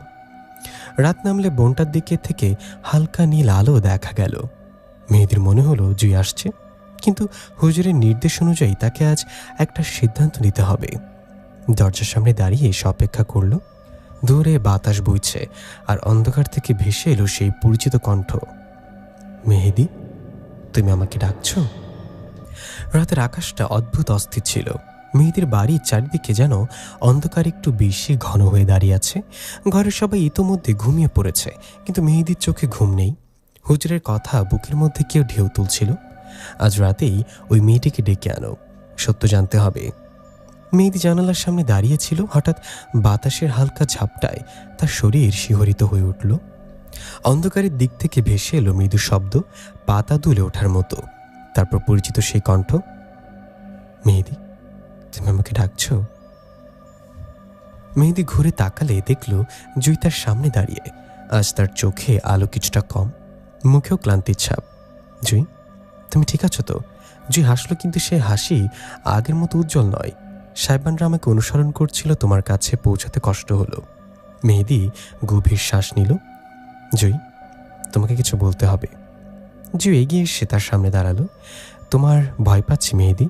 S1: রাত নামলে বোনটার দিকে থেকে হালকা নীল আলো দেখা গেল। মেহেদির মনে হলো জুই আসছে, কিন্তু হুজুরের নির্দেশ অনুযায়ী তাকে আজ একটা সিদ্ধান্ত নিতে হবে। দরজার সামনে দাঁড়িয়ে এসে অপেক্ষা করল। দূরে বাতাস বইছে, আর অন্ধকার থেকে ভেসে এলো সেই পরিচিত কণ্ঠ, মেহেদি তুমি আমাকে ডাকছো? রাতের আকাশটা অদ্ভুত অস্থির ছিল। মেয়েদের বাড়ির চারিদিকে যেন অন্ধকার একটু বেশি ঘন হয়ে দাঁড়িয়ে আছে। ঘরের সবাই ইতোমধ্যে ঘুমিয়ে পড়েছে, কিন্তু মেহেদির চোখে ঘুম নেই। হুজুরের কথা বুকের মধ্যে কেউ ঢেউ তুলছিল। আজ রাতেই ওই মেয়েটিকে ডেকে আনো, সত্য জানতে হবে। মেহেদি জানালার সামনে দাঁড়িয়েছিল। হঠাৎ বাতাসের হালকা ঝাপটায় তার শরীর শিহরিত হয়ে উঠল। অন্ধকারের দিক থেকে ভেসে এলো মৃদু শব্দ, পাতা দুলে ওঠার মতো। তারপর পরিচিত সেই কণ্ঠ, মেহেদি, তুমি আমাকে ডাকছ? মেহেদি ঘুরে তাকালে দেখল জুই তার সামনে দাঁড়িয়ে। আজ তার চোখে আলো কিছুটা কম, মুখেও ক্লান্তির ছাপ। জুই, তুমি ঠিক আছো তো? জুই হাসলো, কিন্তু সে হাসি আগের মতো উজ্জ্বল নয়। সাহেবানরা আমাকে অনুসরণ করছিল, তোমার কাছে পৌঁছাতে কষ্ট হলো। মেহেদি গভীর শ্বাস নিল। জুই, তোমাকে কিছু বলতে হবে। জুই এগিয়ে এসে তার সামনে দাঁড়ালো। তোমার ভয় পাচ্ছি মেহেদি।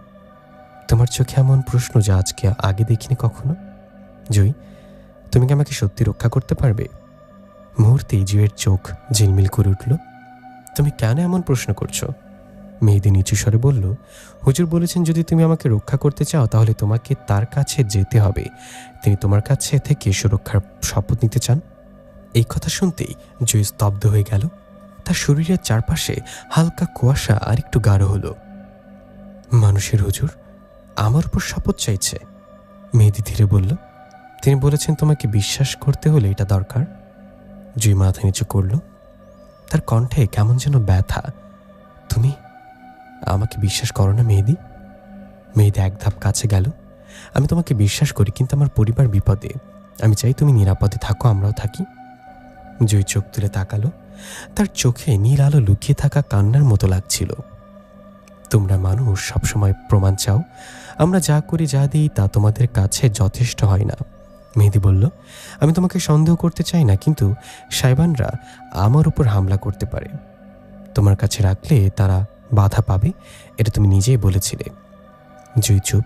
S1: তোমার চোখে এমন প্রশ্ন যা আজকে আগে দেখিনি কখনো। জুই, তুমি কি আমাকে সত্যি রক্ষা করতে পারবে? মুহূর্তেই জুইয়ের চোখ ঝিলমিল করে উঠল। তুমি কেন এমন প্রশ্ন করছো? মেহেদি নিচু স্বরে বলল, হুজুর বলেছেন যদি তুমি আমাকে রক্ষা করতে চাও তাহলে তোমাকে তার কাছে যেতে হবে। তিনি তোমার কাছে থেকে সুরক্ষার শপথ নিতে চান। এই কথা শুনতেই জুই স্তব্ধ হয়ে গেল। তার শরীরের চারপাশে হালকা কুয়াশা আর একটু গাঢ় হলো। মানুষের হুজুর আমার উপর শপথ চাইছে? মেহেদি ধীরে বলল, তিনি বলেছেন তোমাকে বিশ্বাস করতে হলে এটা দরকার। জুই মাথা নিচু করল। তার কণ্ঠে কেমন যেন ব্যথা। তুমি আমাকে বিশ্বাস করো না মেহেদি? মেহেদি এক ধাপ কাছে গেল। আমি তোমাকে বিশ্বাস করি, কিন্তু আমার পরিবার বিপদে। আমি চাই তুমি নিরাপদে থাকো, আমরাও থাকি। জুই চোখ তুলে তাকালো। তার চোখে নীল আলো লুকিয়ে থাকা কান্নার মতো লাগছিল। তোমরা মানুষ সবসময় প্রমাণ চাও। আমরা যা করি, যা দিই তা তোমাদের কাছে যথেষ্ট হয় না। মেহেদি বলল, আমি তোমাকে সন্দেহ করতে চাই না, কিন্তু সাইবানরা আমার উপর হামলা করতে পারে। তোমার কাছে রাখলে তারা বাধা পাবে, এটা তুমি নিজেই বলেছিলে। জুই চুপ।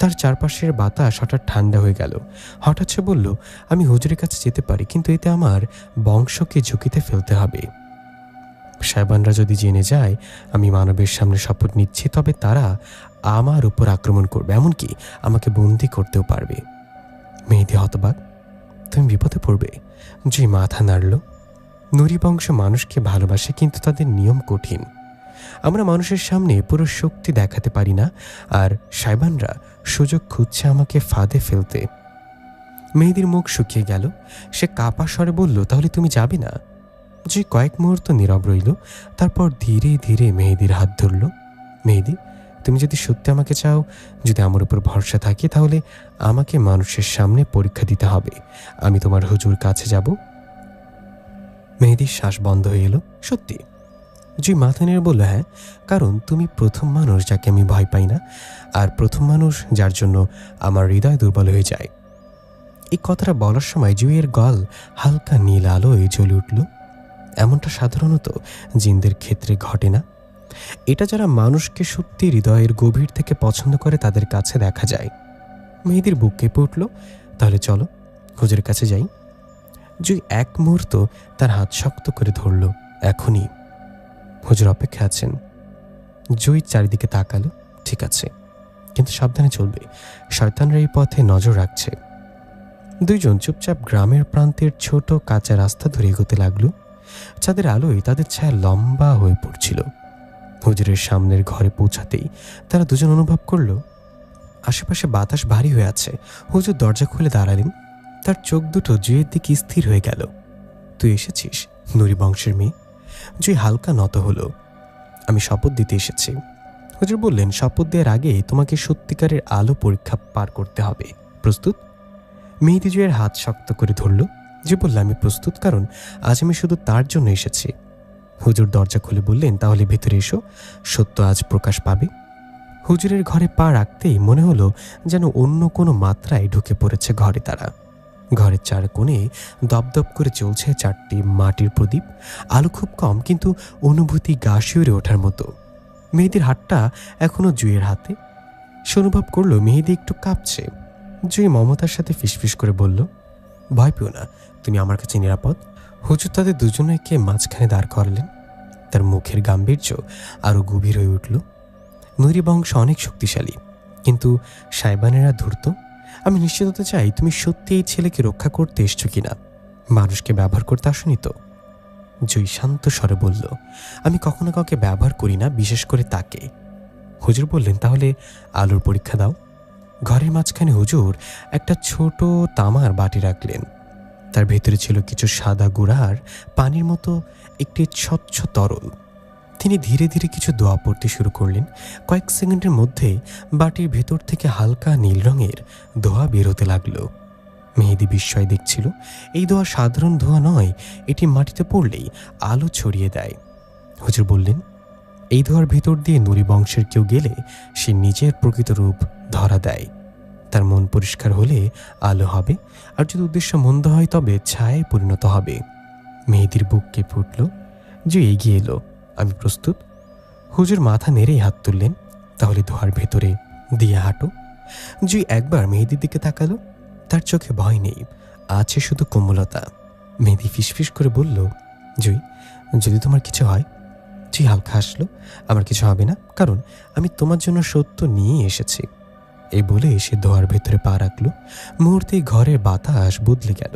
S1: তার চারপাশের বাতাস হঠাৎ ঠান্ডা হয়ে গেল। হঠাৎ সে বলল, আমি হুজুরের কাছে যেতে পারি, কিন্তু এতে আমার বংশকে ঝুঁকিতে ফেলতে হবে। সাহেবানরা যদি জেনে যায় আমি মানবের সামনে শপথ নিচ্ছি, তবে তারা আমার উপর আক্রমণ করবে, এমনকি আমাকে বন্দি করতেও পারবে। মেহেদি হতবাক। তুমি বিপদে পড়বে? জুই মাথা নাড়ল। নুরি বংশ মানুষকে ভালোবাসে, কিন্তু তাদের নিয়ম কঠিন। আমরা মানুষের সামনে পুরো শক্তি দেখাতে পারি না, আর সাইবানরা সুযোগ খুঁজছে আমাকে ফাঁদে ফেলতে। মেহেদির মুখ শুকিয়ে গেল। সে কাপা স্বরে বলল, তাহলে তুমি যাবে না? যে কয়েক মুহূর্ত নীরব রইল, তারপর ধীরে ধীরে মেহেদির হাত ধরল। মেহেদি, তুমি যদি সত্যি আমাকে চাও, যদি আমার উপর ভরসা থাকে, তাহলে আমাকে মানুষের সামনে পরীক্ষা দিতে হবে। আমি তোমার হুজুর কাছে যাব। মেহেদির শ্বাস বন্ধ হয়ে এলো। সত্যি? জুই মাথা নেড়ে বলল, হ্যাঁ, কারণ তুমি প্রথম মানুষ যাকে আমি ভয় পাই না, আর প্রথম মানুষ যার জন্য আমার হৃদয় দুর্বল হয়ে যায়। এই কথাটা বলার সময় জুইয়ের গল হালকা নীল আলোয় জ্বলে উঠল। এমনটা সাধারণত জিনদের ক্ষেত্রে ঘটে না। এটা যারা মানুষকে সত্যি হৃদয়ের গভীর থেকে পছন্দ করে তাদের কাছে দেখা যায়। মেহেদির বুক কেঁপে উঠল। তাহলে চলো হুজুরের কাছে যাই। জুই এক মুহূর্ত তার হাত শক্ত করে ধরল। এখনই? হুজুর অপেক্ষা আছেন। জুই চারিদিকে তাকালো। ঠিক আছে, কিন্তু সাবধানে চলবে, শয়তানরা এই পথে নজর রাখছে। দুইজন চুপচাপ গ্রামের প্রান্তের ছোট কাঁচা রাস্তা ধরে এগোতে লাগলো। চাঁদের আলোয় তাদের ছায়া লম্বা হয়ে পড়ছিল। হুজুরের সামনের ঘরে পৌঁছাতেই তারা দুজন অনুভব করল আশেপাশে বাতাস ভারী হয়ে আছে। হুজুর দরজা খুলে দাঁড়ালেন। তার চোখ দুটো জুইয়ের দিকে স্থির হয়ে গেল। তুই এসেছিস, নুরি বংশের মেয়ে? জুই হালকা নত হলো। আমি শপথ দিতে এসেছি। হুজুর বললেন, শপথ দেওয়ার আগে তোমাকে সত্যিকারের আলো পরীক্ষা পার করতে হবে। প্রস্তুত? মেহেদি জুইয়ের হাত শক্ত করে ধরল। যে বলল, আমি প্রস্তুত, কারণ আজ আমি শুধু তার জন্য এসেছি। হুজুর দরজা খুলে বললেন, তাহলে ভেতরে এসো, সত্য আজ প্রকাশ পাবে। হুজুরের ঘরে পা রাখতেই মনে হলো যেন অন্য কোনো মাত্রায় ঢুকে পড়েছে ঘরে তারা। ঘরের চার কোণে দপদপ করে চলছে চারটি মাটির প্রদীপ। আলো খুব কম, কিন্তু অনুভূতি গা শিউরে ওঠার মতো। মেহেদির হাতটা এখনো জুইয়ের হাতে। সে অনুভব করলো মেহেদি একটু কাঁপছে। জুই মমতার সাথে ফিসফিস করে বলল, ভয় পেও না, তুমি আমার কাছে নিরাপদ। হুজুর তাদের দুজনকে মাঝখানে দাঁড় করালেন। তার মুখের গাম্ভীর্য আরো গভীর হয়ে উঠল। নুরি বংশ অনেক শক্তিশালী, কিন্তু সাইবানেরা ধূর্ত। আমি নিশ্চিত হতে চাই তুমি সত্যি এই ছেলেকে রক্ষা করতে এসছো কিনা, মানুষকে ব্যবহার করতে আসনি তো। জয়ী শান্ত স্বরে বলল, আমি কখনো কাউকে ব্যবহার করি না, বিশেষ করে তাকে। হুজুর বললেন, তাহলে আলোর পরীক্ষা দাও। ঘরের মাঝখানে হুজুর একটা ছোট তামার বাটি রাখলেন। তার ভেতরে ছিল কিছু সাদা গুঁড়ার পানির মতো একটি স্বচ্ছ তরল। তিনি ধীরে ধীরে কিছু দোয়া পড়তে শুরু করলেন। কয়েক সেকেন্ডের মধ্যে বাটির ভেতর থেকে হালকা নীল রঙের ধোঁয়া বের হতে লাগলো। মেহেদি বিস্ময় দেখছিল। এই ধোঁয়া সাধারণ ধোঁয়া নয়, এটি মাটিতে পড়লেই আলো ছড়িয়ে দেয়। হুজুর বললেন, এই ধোঁয়ার ভেতর দিয়ে নুরি বংশের কেউ গেলে সে নিজের প্রকৃত রূপ ধরা দেয়। তার মন পরিষ্কার হলে আলো হবে, আর যদি উদ্দেশ্য মন্দ হয় তবে ছায়ায় পরিণত হবে। মেহেদির বুক কেঁপে উঠল। যে এগিয়ে এলো, আমি প্রস্তুত। হুজুর মাথা নেড়েই হাত তুললেন, তাহলে ধোঁয়ার ভেতরে দিয়ে হাঁটো। জুই একবার মেহেদির দিকে তাকালো। তার চোখে ভয় নেই, আছে শুধু কোমলতা। মেহেদি ফিসফিস করে বলল, জুই, যদি তোমার কিছু হয়। জুই হালকা হাসলো, আমার কিছু হবে না, কারণ আমি তোমার জন্য সত্য নিয়ে এসেছি। এই বলে সে ধোঁয়ার ভেতরে পা রাখল। মুহূর্তেই ঘরের বাতাস বদলে গেল।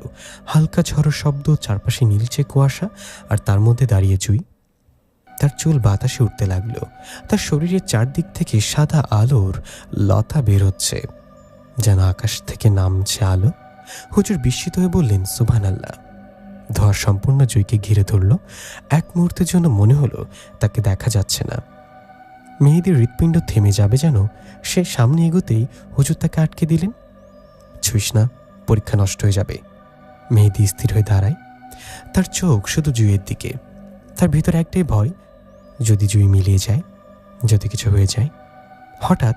S1: হালকা ঝড়ের শব্দ, চারপাশে নীলচে কুয়াশা, আর তার মধ্যে দাঁড়িয়ে জুই। তার চুল বাতাসে উঠতে লাগলো। তার শরীরের চারদিক থেকে সাদা আলোর লতা বের হচ্ছে, যেন আকাশ থেকে নামছে আলো। হুজুর বিস্মিত হয়ে বললেন, সুবহানাল্লাহ। ধোঁয়া সম্পূর্ণ জুইকে ঘিরে ধরল। এক মুহূর্তের জন্য মনে হলো তাকে দেখা যাচ্ছে না। মেহেদির হৃৎপিণ্ড থেমে যাবে যেন। সে সামনে এগোতেই হুজুর তাকে আটকে দিলেন। ছুঁইস না, পরীক্ষা নষ্ট হয়ে যাবে। মেহেদি স্থির হয়ে দাঁড়ায়। তার চোখ শুধু জুইয়ের দিকে। তার ভিতরে একটাই ভয়, যদি জুই মিলিয়ে যায়, যদি কিছু হয়ে যায়। হঠাৎ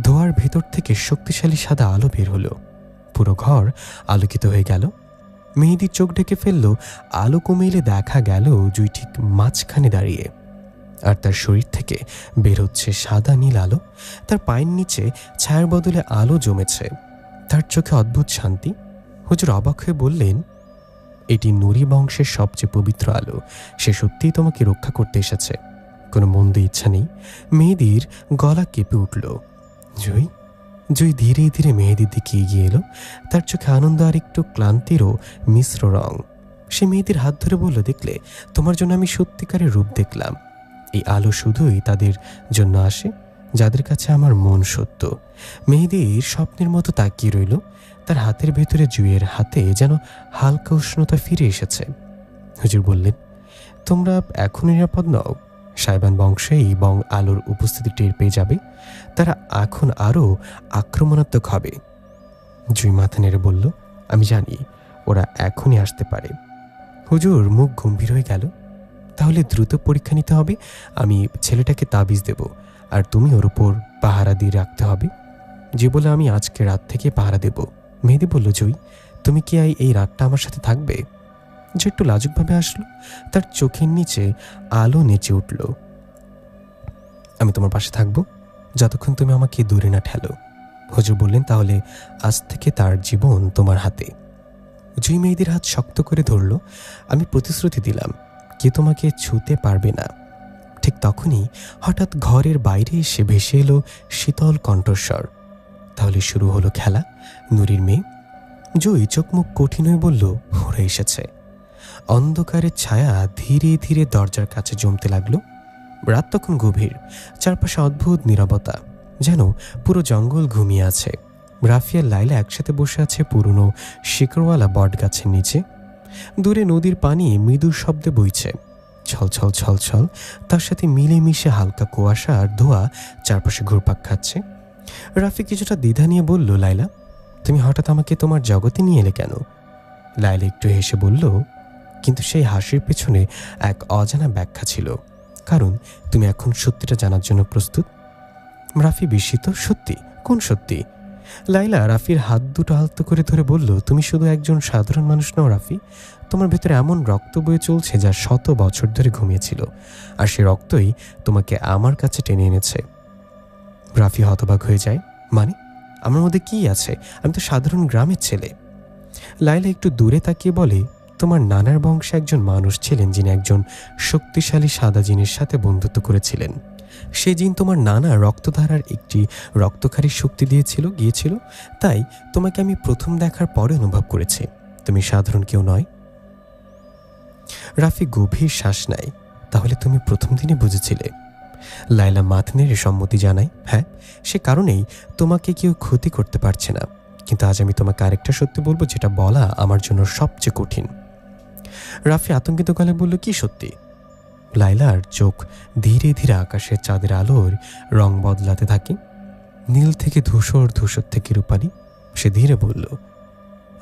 S1: ধোঁয়ার ভেতর থেকে শক্তিশালী সাদা আলো বের হলো। পুরো ঘর আলোকিত হয়ে গেল। মেহেদির চোখ ঢেকে ফেলল। আলো কমে এলে দেখা গেল জুই ঠিক মাঝখানে দাঁড়িয়ে, আর তার শরীর থেকে বের হচ্ছে সাদা নীল আলো। তার পায়ের নিচে ছায়ার বদলে আলো জমেছে। তার চোখে অদ্ভুত শান্তি। হুজুর অবাক হয়ে বললেন, এটি নুরি বংশের সবচেয়ে পবিত্র আলো। সে সত্যিই তোমাকে রক্ষা করতে এসেছে, কোনো মন্দ ইচ্ছা নেই। মেহেদির গলা কেঁপে উঠল। জুই। জুই ধীরে ধীরে মেহেদির দিকে এগিয়ে এলো। তার চোখে আনন্দ আর একটু ক্লান্তিরও মিশ্র রং। সে মেহেদির হাত ধরে বলল, দেখলে, তোমার জন্য আমি সত্যিকারের রূপ দেখলাম। এই আলো শুধুই তাদের জন্য আসে যাদের কাছে আমার মন সত্য। মেহেদির স্বপ্নের মতো তাকিয়ে রইল। তার হাতের ভেতরে জুইয়ের হাতে যেন হালকা উষ্ণতা ফিরে এসেছে। হুজুর বললেন, তোমরা এখন নিরাপদ নও। সাইবান বংশে এই আলোর উপস্থিতি টের পেয়ে যাবে। তারা এখন আরও আক্রমণাত্মক হবে। জুই মাথা নেড়ে বলল, আমি জানি ওরা এখনই আসতে পারে। হুজুর মুখ গম্ভীর হয়ে গেল। তাহলে দ্রুত পরীক্ষা নিতে হবে। আমি ছেলেটাকে তাবিজ দেব, আর তুমি ওর উপর পাহারা দিয়ে রাখতে হবে। যে বলে, আমি আজকে রাত থেকে পাহারা দেব। মেহেদি বলল, জুই, তুমি কি এই রাতটা আমার সাথে থাকবে? যে একটু লাজুকভাবে আসলো। তার চোখের নিচে আলো নেচে উঠল। আমি তোমার পাশে থাকবো যতক্ষণ তুমি আমাকে দূরে না ঠেলো। হুজুর বললেন, তাহলে আজ থেকে তার জীবন তোমার হাতে। জুই মেহেদির হাত শক্ত করে ধরল। আমি প্রতিশ্রুতি দিলাম, কেউ তোমাকে ছুঁতে পারবে না। ঠিক তখনই হঠাৎ ঘরের বাইরে এসে ভেসে এলো শীতল কণ্ঠস্বর। তাহলে শুরু হলো খেলা। নুরির মেয়ে। জুই চোখ মুখ কঠিন হয়ে বলল, ওরা এসেছে। অন্ধকারের ছায়া ধীরে ধীরে দরজার কাছে জমতে লাগলো। রাত তখন গভীর। চারপাশে অদ্ভুত নীরবতা, যেন পুরো জঙ্গল ঘুমিয়ে আছে। রাফিয়া লাইলা একসাথে বসে আছে পুরনো শিকড়ওয়ালা বট গাছের নিচে। দূরে নদীর পানি মৃদু শব্দে বইছে, ছলছল ছলছল। তার সাথে মিলেমিশে হালকা কুয়াশা আর ধোঁয়া চারপাশে ঘুরপাক খাচ্ছে। রাফি কিছুটা দ্বিধা নিয়ে বলল, লাইলা, তুমি হঠাৎ আমাকে তোমার জগতে নিয়ে এলে কেন? লাইলা একটু হেসে বলল, কিন্তু সেই হাসির পেছনে এক অজানা ব্যাখ্যা ছিল। কারণ তুমি এখন সত্যিটা জানার জন্য প্রস্তুত। রাফি বিস্মিত, সত্যি? কোন সত্যি? লাইলা রাফির হাত দুটো আলতো করে ধরে বলল, তুমি শুধু একজন সাধারণ মানুষ নও রাফি। তোমার ভেতরে এমন রক্ত বয়ে চলছে যা 100 বছর ধরে ঘুমিয়েছিল, আর সে রক্তই তোমাকে আমার কাছে টেনে এনেছে। রাফি হতবাক হয়ে যায়, মানে আমার মধ্যে কি আছে? আমি তো সাধারণ গ্রামের ছেলে। লাইলা একটু দূরে তাকিয়ে বলে, তোমার নানার বংশে একজন মানুষ ছিলেন যিনি একজন শক্তিশালী সাদা জিনের সাথে বন্ধুত্ব করেছিলেন। সে জিন তোমার নানা রক্তধারার একটি রক্তকারী শক্তি গিয়েছিল, তাই তোমাকে আমি প্রথম দেখার পরে অনুভব করেছি তুমি সাধারণ কেউ নয়। রাফি গভীর শ্বাস নেয়। তাহলে তুমি প্রথম দিনে বুঝেছিলে? লায়লা মাথা নেড়ে সম্মতি জানায়, হ্যাঁ, সে কারণেই তোমাকে কেউ ক্ষতি করতে পারছে না। কিন্তু আজ আমি তোমাকে আরেকটা সত্যি বলবো, যেটা বলা আমার জন্য সবচেয়ে কঠিন। রাফি আতঙ্কিত গলায় বলল, কি সত্যি? লায়লার চোখ ধীরে ধীরে আকাশের চাঁদের আলোর রং বদলাতে থাকে, নীল থেকে ধূসর, ধূসর থেকে রূপালি। সে ধীরে বলল,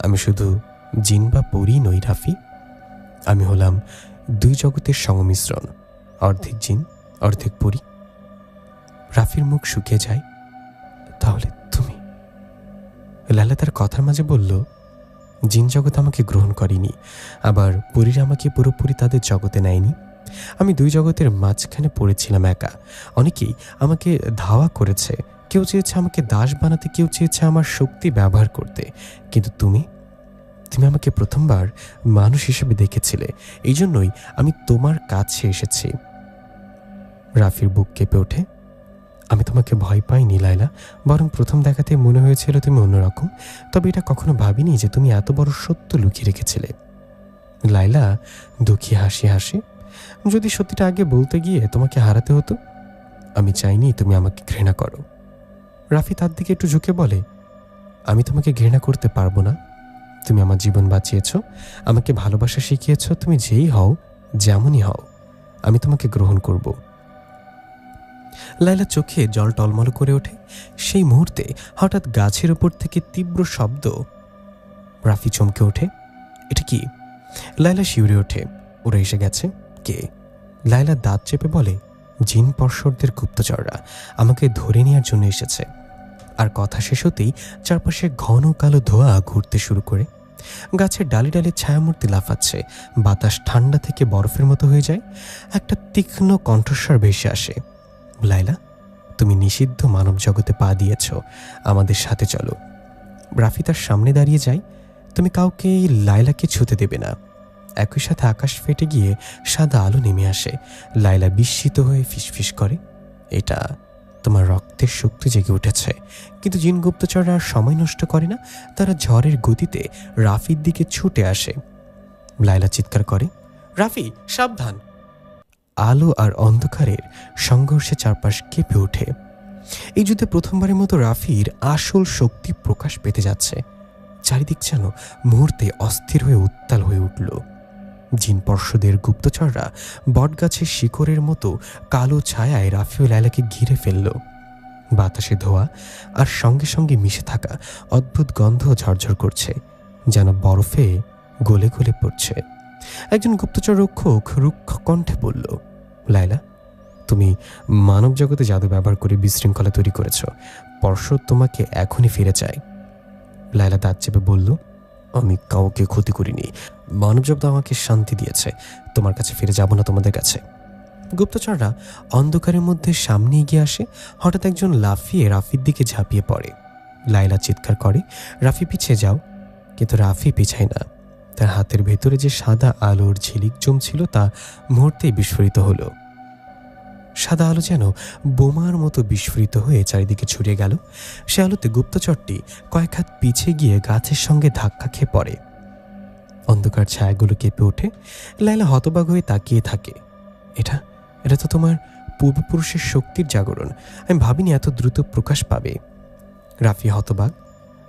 S1: আমি শুধু জিন বা পরী নই রাফি, আমি হলাম দুই জগতের সংমিশ্রণ, অর্ধেক জিন অর্ধেক পরী। রাফির মুখ শুকিয়ে যায়। তাহলে তুমি? লায়লা তার কথার মাঝে বলল, জিন জগৎ আমাকে গ্রহণ করেনি, আবার পরীরা আমাকে পুরোপুরি তাদের জগতে নেয়নি। আমি দুই জগতের মাঝখানে পড়েছিলাম একা। অনেকেই আমাকে ধাওয়া করেছে, কেউ চেয়েছে আমাকে দাস বানাতে, কেউ চেয়েছে আমার শক্তি ব্যবহার করতে, কিন্তু তুমি আমাকে প্রথমবার মানুষ হিসেবে দেখেছিলে, এই জন্যই আমি তোমার কাছে এসেছি। রাফির বুক কেঁপে ওঠে। আমি তোমাকে ভয় পাইনি লায়লা, বরং প্রথম দেখাতে মনে হয়েছিল তুমি অন্যরকম। তবে এটা কখনো ভাবিনি যে তুমি এত বড় সত্য লুকিয়ে রেখেছিলে। লায়লা দুঃখী হাসি হাসি, যদি সত্যিটা আগে বলতে গিয়ে তোমাকে হারাতে হতো। আমি চাইনি তুমি আমাকে ঘৃণা করো। রাফি তার দিকে একটু ঝুঁকে বলে, আমি তোমাকে ঘৃণা করতে পারবো না। তুমি আমার জীবন বাঁচিয়েছ, আমাকে ভালোবাসা শিখিয়েছ। তুমি যেই হও, যেমনই হও, আমি তোমাকে গ্রহণ করব। লায়লা চোখে জল টলমল করে ওঠে। সেই মুহূর্তে হঠাৎ গাছের ওপর থেকে তীব্র শব্দ। রাফি চমকে ওঠে। এটা কি? লায়লা শিউরে ওঠে। ওরা এসে গেছে। কে? লায়লা দাঁত চেপে বলে, জিন পর্ষদদের গুপ্তচররা আমাকে ধরে নেওয়ার জন্য এসেছে। আর কথা শেষ হতেই চারপাশে ঘন কালো ধোঁয়া ঘুরতে শুরু করে। গাছের ডালে ডালে ছায়ামূর্তি লাফাচ্ছে। বাতাস ঠান্ডা থেকে বরফের মতো হয়ে যায়। একটা তীক্ষ্ণ কণ্ঠস্বর ভেসে আসে, লায়লা, তুমি নিষিদ্ধ মানব জগতে পা দিয়েছ, আমাদের সাথে চলো। রাফি তার সামনে দাঁড়িয়ে যায়। তুমি কাউকে লায়লাকে ছুতে দেবে না। একই সাথে আকাশ ফেটে গিয়ে সাদা আলো নেমে আসে। লায়লা বিস্মিত হয়ে ফিসফিস করে, এটা তোমার রক্তের শক্তি জেগে উঠেছে। কিন্তু জিন গুপ্তচররা আর সময় নষ্ট করে না। তারা ঝড়ের গতিতে রাফির দিকে ছুটে আসে। লায়লা চিৎকার করে, রাফি সাবধান! আলো আর অন্ধকারের সংঘর্ষে চারপাশ কেঁপে ওঠে। এই যুদ্ধে প্রথমবারের মতো রাফির আসল শক্তি প্রকাশ পেতে যাচ্ছে। চারিদিক যেন মুহূর্তে অস্থির হয়ে উত্তাল হয়ে উঠল। জিন পর্ষদের গুপ্তচররা বটগাছের শিকড়ের মতো কালো ছায়ায় রাফি ও লায়লাকে ঘিরে ফেলল। বাতাসে ধোয়া আর সঙ্গে সঙ্গে মিশে থাকা অদ্ভুত গন্ধ ঝরঝর করছে, যেন বরফে গলে গলে পড়ছে। একজন গুপ্তচর রক্ষক রুক্ষ কণ্ঠে বলল, লায়লা, তুমি মানব জগতে জাদু ব্যবহার করে বিশৃঙ্খলা তৈরি করেছ। পর্ষদ তোমাকে এখনই ফিরে চায়। লায়লা দাঁত চেপে বলল, আমি কাউকে ক্ষতি করিনি, মানব জগৎ আমাকে শান্তি দিয়েছে। তোমার কাছে ফিরে যাব না, তোমাদের কাছে। গুপ্তচররা অন্ধকারের মধ্যে সামনে এগিয়ে আসে। হঠাৎ একজন লাফিয়ে রাফির দিকে ঝাঁপিয়ে পড়ে। লায়লা চিৎকার করে, রাফি পিছিয়ে যাও। কিন্তু রাফি পিছায় না। তার হাতের ভেতরে যে সাদা আলোর ঝিলিক জমছিল তা মুহূর্তেই বিস্ফোরিত হলো। সাদা আলো যেন বোমার মতো বিস্ফোরিত হয়ে চারিদিকে ছড়িয়ে গেল। সে আলোতে গুপ্তচরটি কয়েক হাত পিছিয়ে গিয়ে গাছের সঙ্গে ধাক্কা খেয়ে পড়ে। অন্ধকার ছায়াগুলো কেঁপে ওঠে। লায়লা হতবাক হয়ে তাকিয়ে থাকে। এটা তো তোমার পূর্বপুরুষের শক্তির জাগরণ। আমি ভাবিনি এত দ্রুত প্রকাশ পাবে। রাফি হতবাক,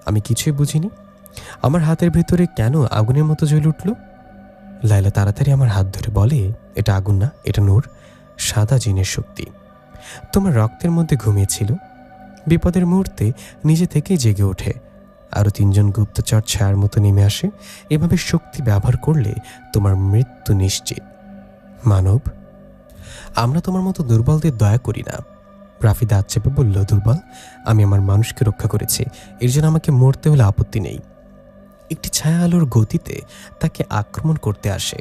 S1: আমি কিছুই বুঝিনি। আমার হাতের ভেতরে কেন আগুনের মতো জ্বলে উঠল? লায়লা তাড়াতাড়ি আমার হাত ধরে বলে, এটা আগুন না, এটা নূর, সাদা জিনের শক্তি। তোমার রক্তের মধ্যে ঘুমিয়েছিল, বিপদের মুহূর্তে নিজে থেকেই জেগে ওঠে। আরও 3 জন গুপ্তচর ছায়ার মতো নেমে আসে। এভাবে শক্তি ব্যবহার করলে তোমার মৃত্যু নিশ্চিত। মানব, আমরা তোমার মতো দুর্বলদের দয়া করি না। রাফি দাঁত চেপে বলল, দুর্বল? আমি আমার মানুষকে রক্ষা করেছি, এর জন্য আমাকে মরতে হলে আপত্তি নেই। একটি ছায়া আলোর গতিতে তাকে আক্রমণ করতে আসে।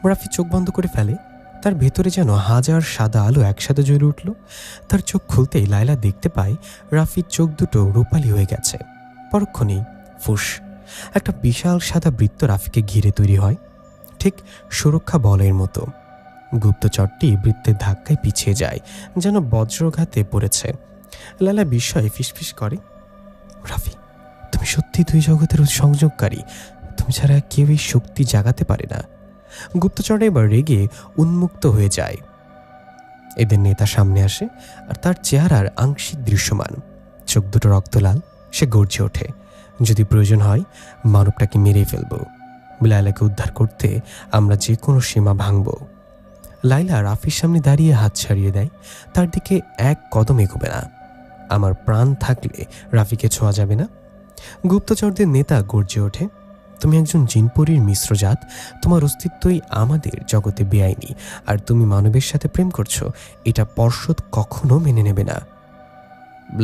S1: রাফি চোখ বন্ধ করে ফেলে। তার ভেতরে যেন হাজার সাদা আলো একসাথে জ্বলে উঠল। তার চোখ খুলতেই লায়লা দেখতে পায় রাফির চোখ দুটো রূপালি হয়ে গেছে। পরক্ষণেই ফুস, একটা বিশাল সাদা বৃত্ত রাফিকে ঘিরে তৈরি হয়, ঠিক সুরক্ষা বলয়ের মতো। গুপ্তচরটি বৃত্তের ধাক্কায় পিছিয়ে যায়, যেন বজ্রঘাতে পড়েছে। লায়লা বিস্ময়ে ফিসফিস করে, রাফি, তুমি সত্যি দুই জগতের সংযোগকারী। তুমি ছাড়া কেউ এই শক্তি জাগাতে পারে না। গুপ্তচরটা এবার রেগে উন্মুক্ত হয়ে যায়। এদের নেতা সামনে আসে, আর তার চেহারার আংশিক দৃশ্যমান, চোখ দুটো রক্তলাল। সে গর্জে ওঠে, যদি প্রয়োজন হয় মানবটাকে মেরে ফেলব। লায়লাকে উদ্ধার করতে আমরা যে কোনো সীমা ভাঙব। লায়লা রাফির সামনে দাঁড়িয়ে হাত ছাড়িয়ে দেয়, তার দিকে এক কদম এগোবে না। আমার প্রাণ থাকলে রাফিকে ছোঁয়া যাবে না। গুপ্তচরদের নেতা গর্জে ওঠে, তুমি একজন জিনপরীর মিশ্রজাত, তোমার অস্তিত্বই আমাদের জগতে বেআইনি, আর তুমি মানবের সাথে প্রেম করছো, এটা পর্ষদ কখনো মেনে নেবে না।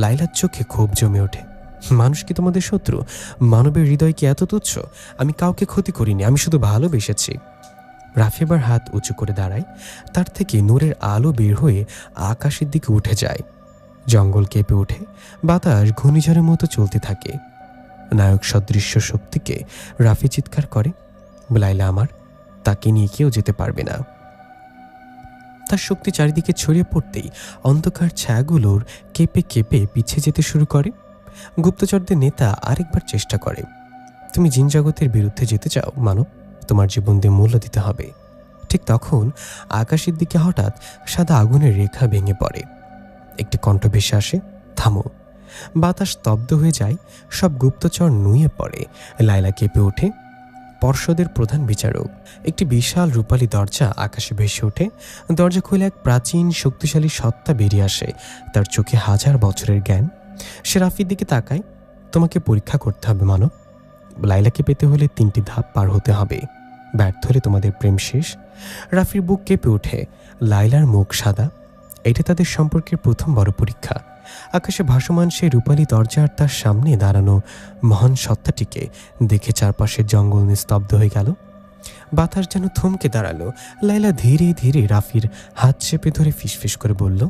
S1: লায়লার চোখে ক্ষোভ জমে ওঠে, মানুষ কি তোমাদের শত্রু? মানবের হৃদয় কি এত তুচ্ছ? আমি কাউকে ক্ষতি করিনি, আমি শুধু ভালোবেসেছি। রাফি এবার হাত উঁচু করে দাঁড়ায়, তার থেকে নূরের আলো বের হয়ে আকাশের দিকে উঠে যায়। জঙ্গল কেঁপে ওঠে, বাতাস ঘূর্ণিঝড়ের মতো চলতে থাকে। নায়ক সদৃশ্য শক্তিকে রাফি চিৎকার করে, লায়লা আমার, তাকে নিয়ে কেউ যেতে পারবে না। তার শক্তি চারিদিকে ছড়িয়ে পড়তেই অন্ধকার ছায়াগুলোর কেঁপে কেঁপে পিছিয়ে যেতে শুরু করে। গুপ্তচরদের নেতা আরেকবার চেষ্টা করে, তুমি জিন জগতের বিরুদ্ধে যেতে চাও মানব, তোমার জীবন দিয়ে মূল্য দিতে হবে। ঠিক তখন আকাশের দিকে হঠাৎ সাদা আগুনের রেখা ভেঙে পড়ে। একটি কণ্ঠ ভেসে আসে, থামো। বাতাস স্তব্ধ হয়ে যায়, সব গুপ্তচর নুয়ে পড়ে। লায়লা কেঁপে ওঠে, পর্ষদের প্রধান বিচারক। একটি বিশাল রূপালী দরজা আকাশে ভেসে ওঠে। দরজা খুলে এক প্রাচীন শক্তিশালী সত্তা বেরিয়ে আসে, তার চোখে হাজার বছরের জ্ঞান। সে রাফির দিকে তাকায়, তোমাকে পরীক্ষা করতে হবে মানব। লায়লাকে পেতে হলে 3টি ধাপ পার হতে হবে, ব্যর্থ হলে তোমাদের প্রেম শেষ। রাফির বুক কেঁপে ওঠে, লায়লার মুখ সাদা। এটা তাদের সম্পর্কের প্রথম বড় পরীক্ষা। আকাশে ভাসমান সেই রূপালী দরজা আর তার সামনে দাঁড়ানো মহান সত্তাটিকে দেখে চারপাশের জঙ্গল নিস্তব্ধ হয়ে গেল। বাতাস যেন থমকে দাঁড়ালো। লায়লা ধীরে ধীরে রাফির হাত চেপে ধরে ফিসফিস করে বলল,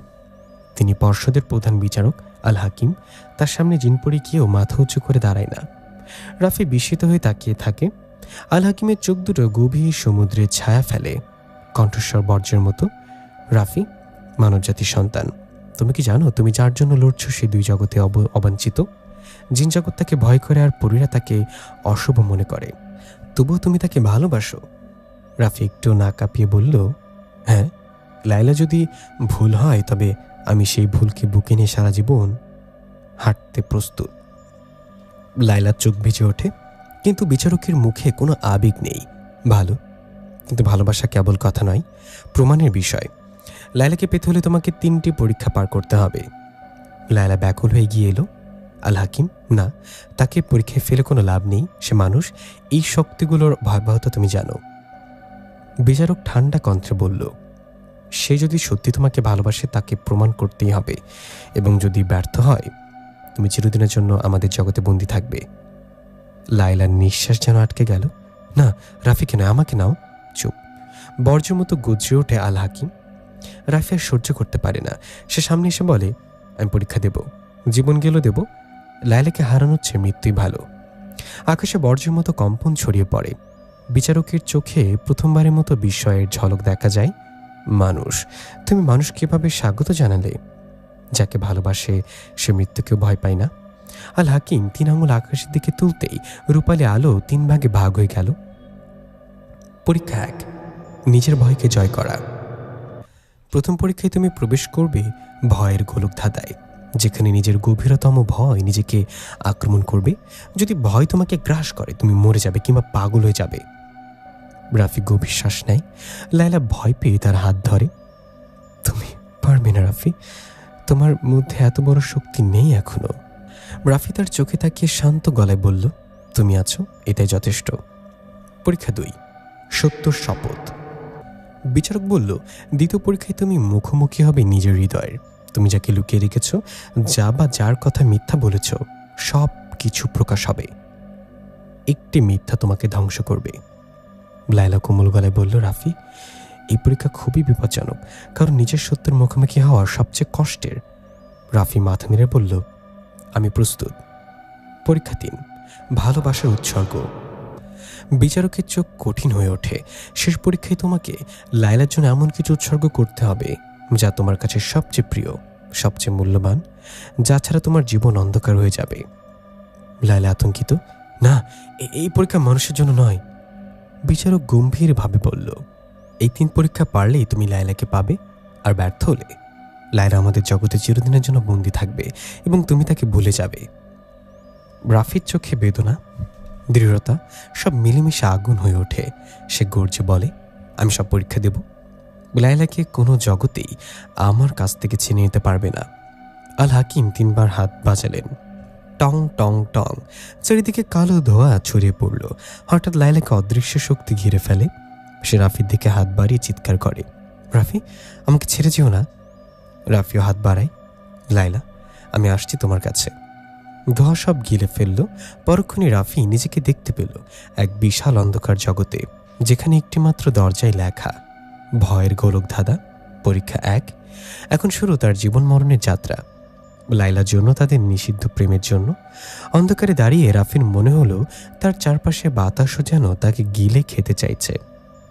S1: তিনি পর্ষদের প্রধান বিচারক আল হাকিম। তার সামনে জিনপরি কেউ মাথা উঁচু করে দাঁড়ায় না। রাফি বিস্মিত হয়ে তাকিয়ে থাকে। আল হাকিমের চোখ দুটো গভীর সমুদ্রের ছায়া ফেলে, কণ্ঠস্বর বর্জ্যের মতো, রাফি, মানবজাতির সন্তান, তুমি কি জানো তুমি যার জন্য লড়ছো সে দুই জগতে অবাঞ্ছিত। জিন জগৎ তাকে ভয় করে আর পরীরা তাকে অশুভ মনে করে, তবুও তুমি তাকে ভালোবাসো। রাফি একটু না কাঁপিয়ে বলল, হ্যাঁ, লায়লা যদি ভুল হয় তবে আমি সেই ভুলকে বুকে নিয়ে সারা জীবন হাঁটতে প্রস্তুত। লায়লার চোখ ভিজে ওঠে, কিন্তু বিচারকের মুখে কোনো আবেগ নেই। ভালো, কিন্তু ভালোবাসা কেবল কথা নয়, প্রমাণের বিষয়। লায়লাকে পেতে হলে তোমাকে 3টি পরীক্ষা পার করতে হবে। লায়লা ব্যাকুল হয়ে গিয়ে এলো, আল হাকিম, না, তাকে পরীক্ষায় ফেলে কোনো লাভ নেই, সে মানুষ। এই শক্তিগুলোর ভয়াবহতা তুমি জানো। বিচারক ঠান্ডা কণ্ঠে বলল, সে যদি সত্যি তোমাকে ভালোবাসে তাকে প্রমাণ করতেই হবে, এবং যদি ব্যর্থ হয় তুমি চিরদিনের জন্য আমাদের জগতে বন্দী থাকবে। লায়লার নিঃশ্বাস যেন আটকে গেল। না, রাফিকে নয়, আমাকে নাও। চুপ। বর্জ্যের মতো গজরে ওঠে আল হাকিম। রাফি আর সহ্য করতে পারে না, সে সামনে এসে বলে, আমি পরীক্ষা দেব, জীবন গেলেও দেব। লায়লাকে হারানোর চেয়ে মৃত্যুই ভালো। আকাশে বর্জ্যের মতো কম্পন ছড়িয়ে পড়ে। বিচারকের চোখে প্রথমবারের মতো বিস্ময়ের ঝলক দেখা যায়। মানুষ, তুমি মানুষ কিভাবে স্বাগত জানালে? যাকে ভালোবাসে সে মৃত্যুকেও ভয় পায় না। আল হাকিম 3 আঙুল আকাশের দিকে তুলতেই রূপালী আলো 3 ভাগে ভাগ হয়ে গেল। পরীক্ষা 1, নিজের ভয়কে জয় করা। প্রথম পরীক্ষায় তুমি প্রবেশ করবে ভয়ের গোলক ধাঁধায়, যেখানে নিজের গভীরতম ভয় নিজেকে আক্রমণ করবে। যদি ভয় তোমাকে গ্রাস করে তুমি মরে যাবে কিংবা পাগল হয়ে যাবে। রাফি গভীর শ্বাস নেয়। লায়লা ভয় পেয়ে তার হাত ধরে। তুমি পারবে না রাফি, তোমার মধ্যে এত বড় শক্তি নেই এখনো। রাফি তার চোখে তাকিয়ে শান্ত গলায় বলল, তুমি আছো, এটাই যথেষ্ট। পরীক্ষা 2, সত্যর শপথ। বিচারক বলল, দ্বিতীয় পরীক্ষায় তুমি মুখোমুখি হবে নিজের হৃদয়ের। তুমি যাকে লুকিয়ে রেখেছ, যা বা যার কথা মিথ্যা বলেছ, সব কিছু প্রকাশ হবে। একটি মিথ্যা তোমাকে ধ্বংস করবে। লায়লা কোমল গলায় বলল, রাফি, এই পরীক্ষা খুবই বিপজ্জনক, কারণ নিজের সত্যের মুখোমুখি হওয়া সবচেয়ে কষ্টের। রাফি মাথা নেড়ে বলল, আমি প্রস্তুত। পরীক্ষা 3, ভালোবাসার উৎসর্গ। বিচারকের চোখ কঠিন হয়ে ওঠে। শেষ পরীক্ষায় তোমাকে লায়লার জন্য এমন কিছু উৎসর্গ করতে হবে যা তোমার কাছে সবচেয়ে প্রিয়, সবচেয়ে মূল্যবান, যা ছাড়া তোমার জীবন অন্ধকার হয়ে যাবে। লায়লা আতঙ্কিত, না, এই পরীক্ষা মানুষের জন্য নয়। বিচারক গম্ভীরভাবে বলল, এই 3 পরীক্ষা পারলেই তুমি লায়লাকে পাবে, আর ব্যর্থ হলে লায়লা আমাদের জগতে চিরদিনের জন্য বন্দী থাকবে এবং তুমি তাকে ভুলে যাবে। রাফির চোখে বেদনা, দৃঢ়তা সব মিলেমিশে আগুন হয়ে ওঠে। সে গর্জে বলে, আমি সব পরীক্ষা দেব। লায়লাকে কোনো জগতেই আমার কাছ থেকে ছিনিয়ে নিতে পারবে না। আল হাকিম 3 বার হাত বাজালেন। টং টং টং চারিদিকে কালো ধোঁয়া ছড়িয়ে পড়ল। হঠাৎ লায়লাকে অদৃশ্য শক্তি ঘিরে ফেলে। সে রাফির দিকে হাত বাড়িয়ে চিৎকার করে, রাফি, আমাকে ছেড়ে যেও না। রাফিও হাত বাড়ায়, লায়লা, আমি আসছি তোমার কাছে। ধোঁয়া সব গিলে ফেলল। পরক্ষণে রাফি নিজেকে দেখতে পেল এক বিশাল অন্ধকার জগতে, যেখানে একটিমাত্র দরজায় লেখা, ভয়ের গোলক ধাঁধা, পরীক্ষা 1। এখন শুরু তার জীবন মরণের যাত্রা। লায়লার জন্য, তাদের নিষিদ্ধ প্রেমের জন্য। অন্ধকারে দাঁড়িয়ে রাফির মনে হলো তার চারপাশে বাতাসও যেন তাকে গিলে খেতে চাইছে।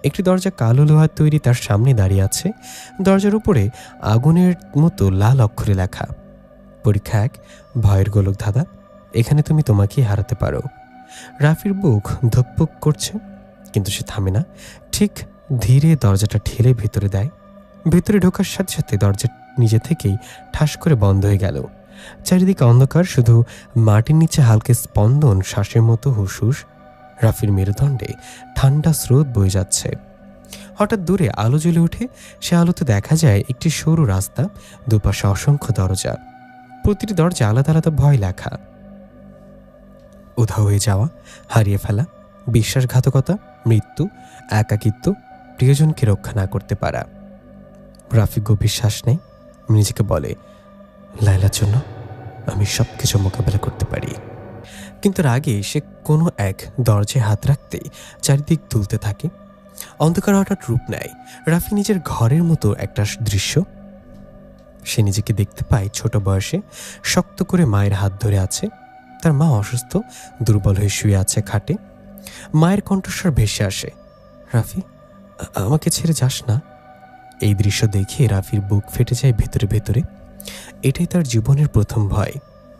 S1: একটি দরজা কালো লোহার তৈরি তার সামনে দাঁড়িয়ে আছে। দরজার উপরে আগুনের মতো লাল অক্ষরে লেখা, পরীক্ষা 1, ভয়ের গোলক ধাঁধা, এখানে তুমি তোমাকেই হারাতে পারো। রাফির বুক ধকপক করছে, কিন্তু সে থামে না। ঠিক ধীরে দরজাটা ঠেলে ভেতরে দেয়। ভেতরে ঢোকার সাথে সাথে দরজা নিজে থেকেই ঠাস করে বন্ধ হয়ে গেল। চারিদিকে অন্ধকার, শুধু মাটির নিচে হালকা স্পন্দন, শ্বাসের মতো হুসহুস। রাফির মেরুদণ্ডে ঠান্ডা স্রোত বয়ে যাচ্ছে। হঠাৎ দূরে আলো জ্বলে ওঠে। সে আলোতে দেখা যায় একটি সরু রাস্তা, দুপাশে অসংখ্য দরজা, প্রতিটি দরজা আলাদা আলাদা ভয় লেখা। উধাও হয়ে যাওয়া, হারিয়ে ফেলা, বিশ্বাসঘাতকতা, মৃত্যু, একাকিত্ব, প্রিয়জনকে রক্ষা না করতে পারা। রাফি গভীর শ্বাস নেয়, নিজেকে বলে, লায়লার জন্য আমি সব কিছু মোকাবেলা করতে পারি। কিন্তু আগে সে কোনো এক দরজায় হাত রাখতেই চারিদিক দুলতে থাকে। অন্ধকার হঠাৎ রূপ নেয়। রাফি নিজের ঘরের মতো একটা দৃশ্য। সে নিজেকে দেখতে পায় ছোট বয়সে শক্ত করে মায়ের হাত ধরে আছে। তার মা অসুস্থ, দুর্বল হয়ে শুয়ে আছে খাটে। মায়ের কণ্ঠস্বর ভেসে আসে, রাফি, আমাকে ছেড়ে যাস না। এই দৃশ্য দেখে রাফির বুক ফেটে যায় ভেতরে ভেতরে। এটাই তার জীবনের প্রথম ভয়,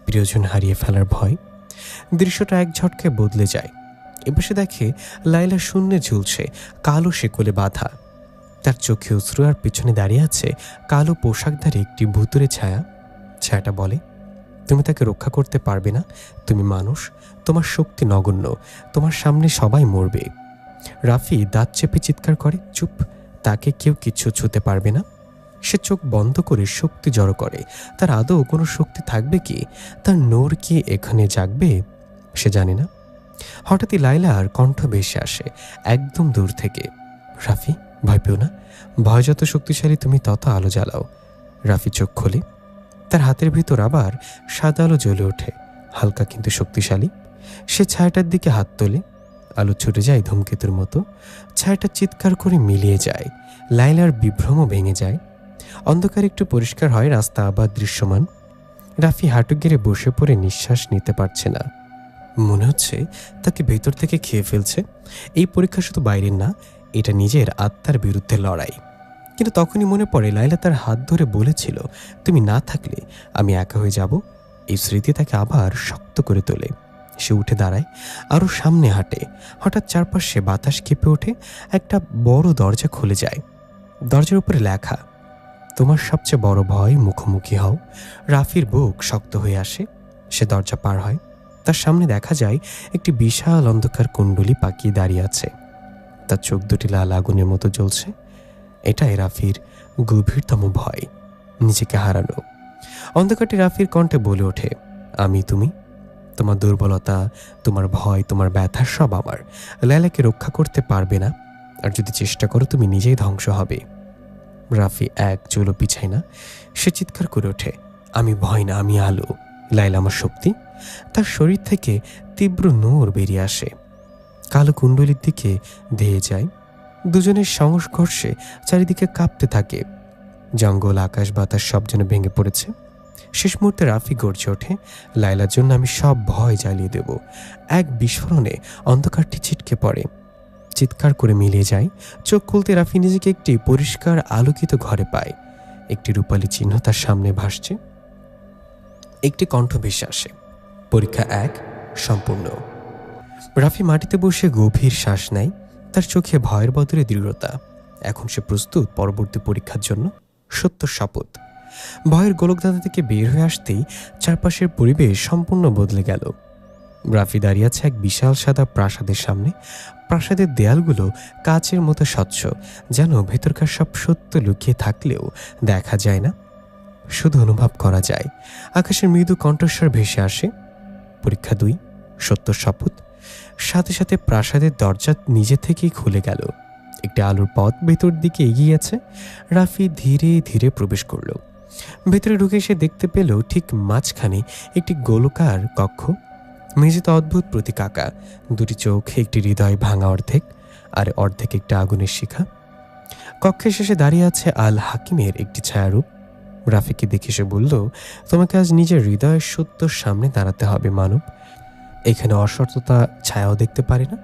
S1: প্রিয়জন হারিয়ে ফেলার ভয়। দৃশ্যটা এক ঝটকায় বদলে যায়। এবার সে দেখে লায়লা শূন্যে ঝুলছে, কালো শেকলে বাঁধা। তার চোখে অশ্রু, আর পিছনে দাঁড়িয়ে আছে কালো পোশাকধারী একটি ভূতুরে ছায়া। ছায়াটা বলে, তুমি তাকে রক্ষা করতে পারবে না। তুমি মানুষ, তোমার শক্তি নগণ্য, তোমার সামনে সবাই মরবে। রাফি দাঁত চেপে চিৎকার করে, চুপ, তাকে কেউ কিচ্ছু ছুঁতে পারবে না। সে চোখ বন্ধ করে শক্তি জড়ো করে। তার আদৌ কোনো শক্তি থাকবে কি? তার নূর কি এখানে জাগবে? সে জানে না। হঠাৎই লায়লার কণ্ঠ ভেসে আসে একদম দূর থেকে, রাফি, ভয় পেও না। ভয় যত শক্তিশালী, তুমি তত আলো জ্বালাও। রাফি চোখ খোলে। তার হাতের ভিতর আবার সাদা আলো জ্বলে ওঠে, হালকা কিন্তু শক্তিশালী। সে ছায়াটার দিকে হাত তোলে। আলো ছুটে যায় ধূমকেতুর মতো। ছায়াটা চিৎকার করে মিলিয়ে যায়। লায়লার বিভ্রম ভেঙে যায়। অন্ধকার একটু পরিষ্কার হয়, রাস্তা আবার দৃশ্যমান। রাফি হাঁটু গেড়ে বসে পড়ে নিঃশ্বাস নিতে পারছে না। মনে হচ্ছে তাকে ভেতর থেকে খেয়ে ফেলছে। এই পরীক্ষা শুধু বাইরের না, এটা নিজের আত্মার বিরুদ্ধে লড়াই। কিন্তু তখনই মনে পড়ে লায়লা তার হাত ধরে বলেছিল, তুমি না থাকলে আমি একা হয়ে যাব। এই স্মৃতি তাকে আবার শক্ত করে তোলে। সে উঠে দাঁড়ায়, আরও সামনে হাঁটে। হঠাৎ চারপাশে বাতাস কেঁপে ওঠে। একটা বড় দরজা খুলে যায়। দরজার উপরে লেখা, তোমার সবচেয়ে বড় ভয় মুখোমুখি হও। রাফির বুক শক্ত হয়ে আসে। সে দরজা পার হয়। তার সামনে দেখা যায় একটি বিশাল অন্ধকার কুণ্ডলী পাকিয়ে দাঁড়িয়ে আছে। তার চোখ দুটি লাল আগুনের মতো জ্বলছে। এটাই রাফির গভীরতম ভয়, নিজেকে হারানো। অন্ধকারটি রাফির কণ্ঠে বলে ওঠে, আমি তুমি, তোমার দুর্বলতা, তোমার ভয়, তোমার ব্যথা সব আমার। লায়লাকে রক্ষা করতে পারবে না, আর যদি চেষ্টা করো তুমি নিজেই ধ্বংস হবে। রাফি এক চুলও পিছায় না। সে চিৎকার করে ওঠে, আমি ভয় না, আমি আলো। লায়লা আমার শক্তি। তার শরীর থেকে তীব্র নূর বেরিয়ে আসে, কালো কুণ্ডলীর দিকে ধেয়ে যায়। দুজনের সংঘর্ষে চারিদিকে কাঁপতে থাকে। জঙ্গল, আকাশ, বাতাস সব যেন ভেঙে পড়েছে। শেষ মুহূর্তে রাফি গর্জে ওঠে, লায়লার জন্য আমি সব ভয় জ্বালিয়ে দেব। এক বিস্ফোরণে অন্ধকারটি ছিটকে পড়ে, চিৎকার করে মিলিয়ে যায়। চোখ খুলতে রাফি নিজেকে একটি পরিষ্কার আলোকিত ঘরে পায়। একটি রূপালী চিহ্ন তার সামনে ভাসছে। একটি কণ্ঠ ভেসে আসে, পরীক্ষা 1 সম্পূর্ণ। রাফি মাটিতে বসে গভীর শ্বাস নেয়, তার চোখে ভয়ের বদলে দৃঢ়তা। এখন সে প্রস্তুত পরবর্তী পরীক্ষার জন্য। সত্য শপথ। ভয়ের গোলকধাঁধা থেকে বের হয়ে আসতেই চারপাশের পরিবেশ সম্পূর্ণ বদলে গেল। রাফি দাঁড়িয়ে আছে এক বিশাল সাদা প্রাসাদের সামনে। প্রাসাদের দেয়ালগুলো কাচের মতো স্বচ্ছ, যেন ভেতরকার সব সত্য লুকিয়ে থাকলেও দেখা যায় না, শুধু অনুভব করা যায়। আকাশের মৃদু কণ্ঠস্বর ভেসে আসে, পরীক্ষা 2 সত্য শপথ। সাথে সাথে প্রাসাদের দরজা নিজে থেকেই খুলে গেল। একটি আলোর পথ ভেতর দিকে এগিয়ে আছে। রাফি ধীরে ধীরে প্রবেশ করল। ভেতরে ঢুকে সে দেখতে পেল ঠিক মাঝখানে একটি গোলকার কক্ষ। মেঝেতে অদ্ভুত প্রতীক আঁকা, দুটি চোখ, একটি হৃদয় ভাঙা অর্ধেক, আর অর্ধেক একটা আগুনের শিখা। কক্ষের শেষে দাঁড়িয়ে আছে আল হাকিমের একটি ছায়ারূপ। রাফিকে দেখে সে বলল, তোমাকে আজ নিজের হৃদয়ের সত্যর সামনে দাঁড়াতে হবে মানব। এখানে অসত্যতা ছায়াও দেখতে পারে না,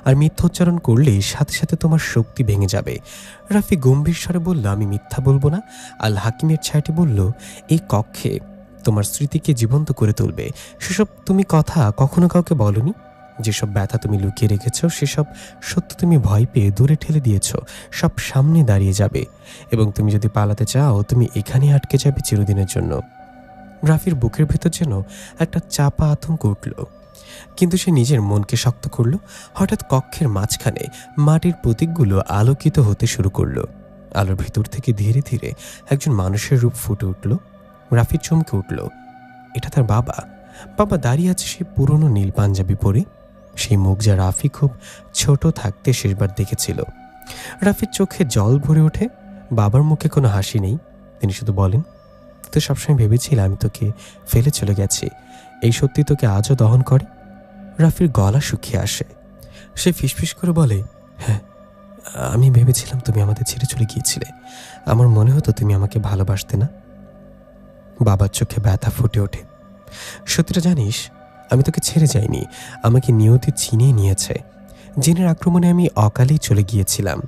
S1: আর মিথ্যোচ্চারণ করলেই সাথে সাথে তোমার শক্তি ভেঙে যাবে। রাফি গম্ভীর স্বরে বলল, আমি মিথ্যা বলবো না। আল হাকিমের ছায়াটি বলল, এই কক্ষে তোমার স্মৃতিকে জীবন্ত করে তুলবে। সেসব তুমি কথা কখনো কাউকে বলনি। যেসব ব্যথা তুমি লুকিয়ে রেখেছ, সেসব সত্য তুমি ভয় পেয়ে দূরে ঠেলে দিয়েছ, সব সামনে দাঁড়িয়ে যাবে। এবং তুমি যদি পালাতে চাও, তুমি এখানে আটকে যাবে চিরদিনের জন্য। রাফির বুকের ভেতর যেন একটা চাপা আতঙ্ক উঠল, কিন্তু সে নিজের মনকে শক্ত করল। হঠাৎ কক্ষের মাঝখানে মাটির প্রতীকগুলো আলোকিত হতে শুরু করলো। আলোর ভিতর থেকে ধীরে ধীরে একজন মানুষের রূপ ফুটে উঠল। রাফি চমকে উঠল, এটা তার বাবা। বাবা দাঁড়িয়ে আছে সেই পুরনো নীল পাঞ্জাবি পরে, সেই মুখ যা রাফি খুব ছোট থাকতে শেষবার দেখেছিল। রাফির চোখে জল ভরে ওঠে। বাবার মুখে কোনো হাসি নেই, তিনি শুধু বলেন, তো সবসময় ভেবেছিলাম আমি তোকে ফেলে চলে গেছি, এই সত্যি তোকে আজও দহন করে। রাফির গলা শুকিয়ে আসে। সে ফিসফিস করে বলে, হ্যাঁ, আমি ভেবেছিলাম তুমি আমাদের ছেড়ে চলে গিয়েছিলে। আমার মনে হতো তুমি আমাকে ভালোবাসতে না। বাবার চোখে ব্যথা ফুটে ওঠে। সত্যিটা জানিস, আমি তোকে ছেড়ে যাইনি, আমাকে নিয়তি চিনিয়ে নিয়েছে। জিনের আক্রমণে আমি অকালেই চলে গিয়েছিলাম।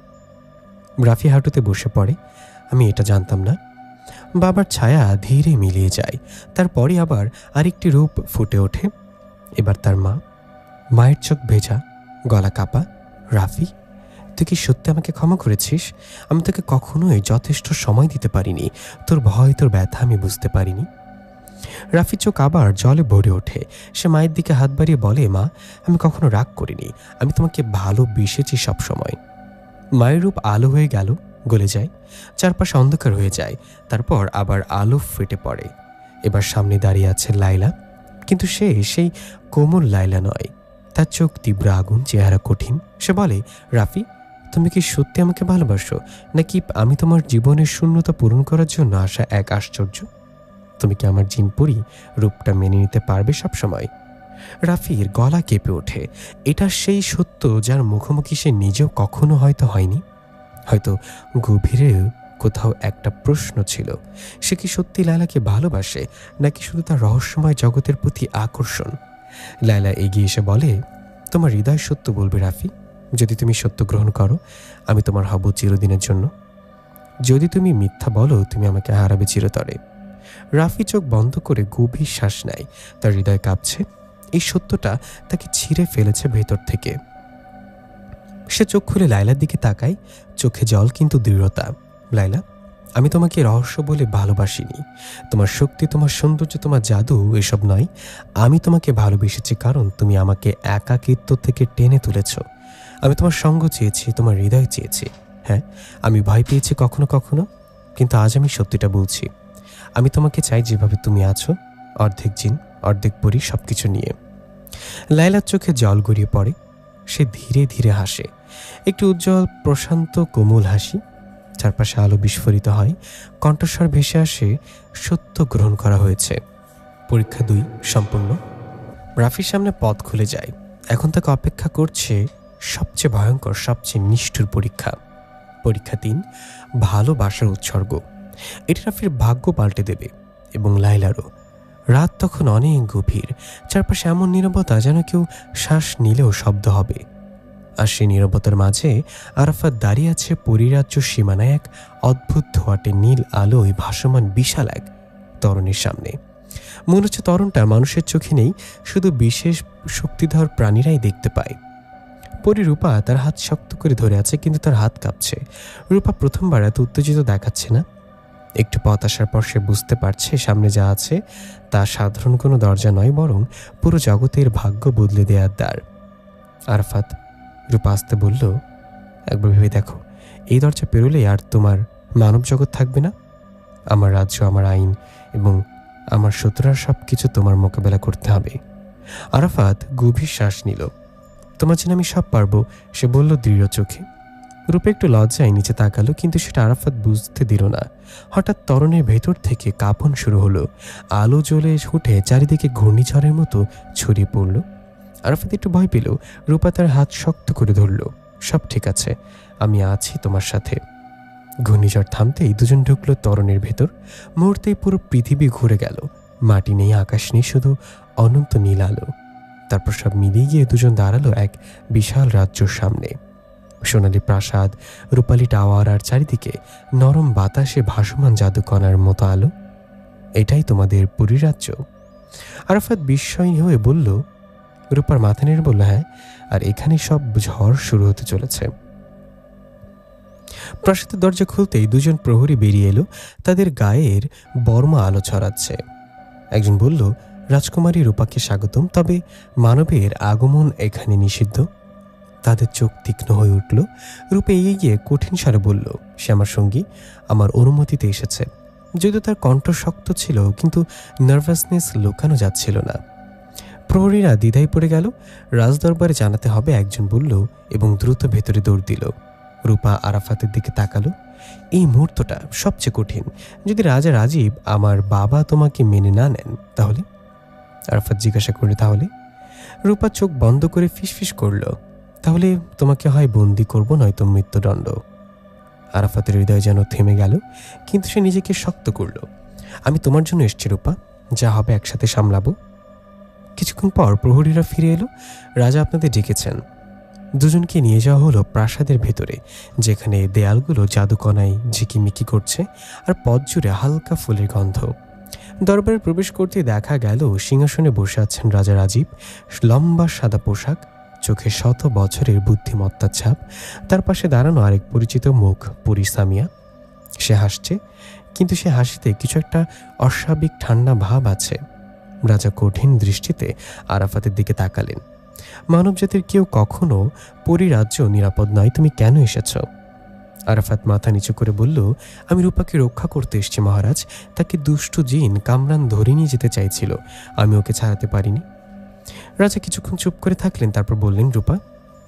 S1: রাফি হাঁটুতে বসে পড়ে, আমি এটা জানতাম না। বাবার ছায়া ধীরে মিলিয়ে যায়। তারপরে আবার আরেকটি রূপ ফুটে ওঠে। এবার তার মা। মায়ের চোখ ভেজা, গলা কাঁপা। রাফি, তুই কি সত্যি আমাকে ক্ষমা করেছিস? আমি তোকে কখনোই যথেষ্ট সময় দিতে পারিনি। তোর ভয়, তোর ব্যথা আমি বুঝতে পারিনি। রাফির চোখ আবার জলে ভরে ওঠে। সে মায়ের দিকে হাত বাড়িয়ে বলে, মা, আমি কখনো রাগ করিনি, আমি তোমাকে ভালোবেসেছি সবসময়। মায়ের রূপ আলো হয়ে গেল, গলে যায়, চারপাশে অন্ধকার হয়ে যায়। তারপর আবার আলো ফেটে পড়ে। এবার সামনে দাঁড়িয়ে আছে লায়লা, কিন্তু সে সেই কোমল লায়লা নয়। তার চোখ তীব্র আগুন, চেহারা কঠিন। সে বলে, রাফি, তুমি কি সত্যি আমাকে ভালোবাসো, নাকি আমি তোমার জীবনের শূন্যতা পূরণ করার জন্য আসা এক আশ্চর্য? তুমি কি আমার জিনপুরি রূপটা মেনে নিতে পারবে সবসময়? রাফির গলা কেঁপে ওঠে। এটা সেই সত্য যার মুখোমুখি সে নিজেও কখনো হয়তো হয়নি। হয়তো গভীরে কোথাও একটা প্রশ্ন ছিল, সে কি সত্যি লায়লাকে ভালোবাসে, নাকি শুধু তার রহস্যময় জগতের প্রতি আকর্ষণ? লায়লা এগিয়ে এসে বলে, তোমার হৃদয় সত্য বলবে রাফি। যদি তুমি সত্য গ্রহণ করো, আমি তোমার হব চিরদিনের জন্য। যদি তুমি মিথ্যা বলো, তুমি আমাকে হারাবে চিরতরে। রাফি চোখ বন্ধ করে গভীর শ্বাস নেয়। তার হৃদয় কাঁপছে। এই সত্যটা তাকে ছিঁড়ে ফেলেছে ভেতর থেকে। সে চোখ খুলে লায়লার দিকে তাকায়, চোখে জল কিন্তু দৃঢ়তা। লায়লা, আমি তোমাকে রহস্য বলে ভালোবাসিনি। তোমার শক্তি, তোমার সৌন্দর্য, তোমার জাদু এসব নয়। আমি তোমাকে ভালোবেসেছি কারণ তুমি আমাকে একাকিত্ব থেকে টেনে তুলেছ। আমি তোমার সঙ্গ চেয়েছি, তোমার হৃদয় চেয়েছি। হ্যাঁ, আমি ভয় পেয়েছি কখনো কখনো, কিন্তু আজ আমি সত্যিটা বলছি। আমি তোমাকে চাই যেভাবে তুমি আছো, অর্ধেক জিন অর্ধেক পরি, সবকিছু নিয়ে। লায়লার চোখে জল গড়িয়ে পড়ে। সে ধীরে ধীরে হাসে, একটি উজ্জ্বল, প্রশান্ত, কোমল হাসি। চারপাশে আলো বিস্ফোরিত হয়, কণ্ঠস্বর ভেসে আসে, সত্য গ্রহণ করা হয়েছে। পরীক্ষা 2 সম্পূর্ণ। রাফির সামনে পথ খুলে যায়। এখন তাকে অপেক্ষা করছে সবচেয়ে ভয়ঙ্কর, সবচেয়ে নিষ্ঠুর পরীক্ষা। পরীক্ষা 3 ভালোবাসার উৎসর্গ। এটি রাফির ভাগ্য পাল্টে দেবে। এবং লাইলারও। রাত তখন অনেক গভীর, চারপাশে এমন নীরবতা যেন কেউ শ্বাস নিলেও শব্দ হবে। আর সেই নীরবতার মাঝে আরাফাত দাঁড়িয়ে আছে পরিরাজ্য সীমানায় এক অদ্ভুত ধোঁয়াটে নীল আলোয় ভাসমান বিশাল এক তরণের সামনে। মনে হচ্ছে তরণটা মানুষের চোখে নেই, শুধু বিশেষ শক্তিধর প্রাণীরাই দেখতে পায়। পরি রূপা তার হাত শক্ত করে ধরে আছে, কিন্তু তার হাত কাঁপছে। রূপা প্রথমবার এত উত্তেজিত দেখাচ্ছে না। একটু পথ আসার পর সে বুঝতে পারছে সামনে যা আছে তা সাধারণ কোনো দরজা নয়, বরং পুরো জগতের ভাগ্য বদলে দেওয়ার দ্বার। আরাফাত, রূপা আসতে বলল, একবার ভেবে দেখো, এই দরজা পেরোলে আর তোমার মানব জগৎ থাকবে না। আমার রাজ্য, আমার আইন এবং আমার শত্রুরা সব কিছু তোমার মোকাবেলা করতে হবে। আরাফাত গভীর শ্বাস নিল। তোমার জন্য আমি সব পারবো, সে বলল দৃঢ় চোখে। রূপে একটু লজ্জায় নিচে তাকালো, কিন্তু সেটা আরাফাত বুঝতে দিল না। হঠাৎ তরণের ভেতর থেকে কাঁপন শুরু হলো। আলো জ্বলে উঠে চারিদিকে ঘূর্ণিঝড়ের মতো ছড়িয়ে পড়ল। আরাফাত একটু ভয় পেল। রূপা তার হাত শক্ত করে ধরল। সব ঠিক আছে, আমি আছি তোমার সাথে। ঘূর্ণিঝড় থামতেই দুজন ঢুকলো তরণের ভেতর। মুহূর্তেই পুরো পৃথিবী ঘুরে গেল। মাটি নেই, আকাশ নেই, শুধু অনন্ত নীল আলো। তারপর সব মিলিয়ে গিয়ে দুজন দাঁড়ালো এক বিশাল রাজ্যর সামনে। সোনালি প্রাসাদ, রূপালী টাওয়ার, আর চারিদিকে নরম বাতাসে ভাসমান জাদুকণার মতো আলো। এটাই তোমাদের পরিরাজ্য? আরাফাত বিস্ময় হয়ে বলল। রূপার মাথা নেড়ে বলল, হ্যাঁ, আর এখানে সব ঝড় শুরু হতে চলেছে। প্রাসাদের দরজা খুলতেই দুজন প্রহরী বেরিয়ে এলো। তাদের গায়ের বর্মা আলো ছড়াচ্ছে। একজন বলল, রাজকুমারী রূপাকে স্বাগতম, তবে মানবের আগমন এখানে নিষিদ্ধ। তাদের চোখ তীক্ষ্ণ হয়ে উঠল। রূপে এগিয়ে গিয়ে কঠিন স্বরে বলল, সে আমার সঙ্গী, আমার অনুমতিতে এসেছে। যদিও তার কণ্ঠ শক্ত ছিল, কিন্তু নার্ভাসনেস লুকানো যাচ্ছিল না। প্রহরীরা দ্বিধায় পড়ে গেল। রাজদরবারে জানাতে হবে, একজন বলল, এবং দ্রুত ভেতরে দৌড় দিল। রূপা আরাফাতের দিকে তাকালো। এই মুহূর্তটা সবচেয়ে কঠিন। যদি রাজা রাজীব, আমার বাবা, তোমাকে মেনে না নেন তাহলে? আরাফাত জিজ্ঞাসা করল, তাহলে? রূপা চোখ বন্ধ করে ফিসফিস করল, তাহলে তোমাকে হয় বন্দি করব, নয়তো মৃত্যুদণ্ড। আরাফাতের হৃদয় যেন থেমে গেল, কিন্তু সে নিজেকে শক্ত করল। আমি তোমার জন্য এসছি রূপা, যা হবে একসাথে সামলাবো। কিছুক্ষণ পর প্রহরীরা ফিরে এলো। রাজা আপনাদের ডেকেছেন। দুজনকে নিয়ে যাওয়া হলো প্রাসাদের ভেতরে, যেখানে দেয়ালগুলো জাদুকণায় ঝিকিমিকি করছে আর পথ জুড়ে হালকা ফুলের গন্ধ। দরবারে প্রবেশ করতে দেখা গেল সিংহাসনে বসে আছেন রাজা রাজীব। লম্বা সাদা পোশাক, চোখে শত বছরের বুদ্ধিমত্তার ছাপ। তার পাশে দাঁড়ানো আরেক পরিচিত মুখ, পরি সামিয়া। সে হাসছে, কিন্তু সে হাসিতে কিছু একটা অস্বাভাবিক ঠান্ডা ভাব আছে। রাজা কঠিন দৃষ্টিতে আরাফাতের দিকে তাকালেন। মানবজাতির কেউ কখনো পরিরাজ্য নিরাপদ নয়, তুমি কেন এসেছ? আরাফাত মাথা নিচু করে বলল, আমি রূপাকে রক্ষা করতে এসেছি মহারাজ। তাকে দুষ্ট জিন কামরান ধরে নিয়ে যেতে চাইছিল, আমি ওকে ছাড়াতে পারিনি। রাজা কিছুক্ষণ চুপ করে থাকলেন, তারপর বললেন, রূপা,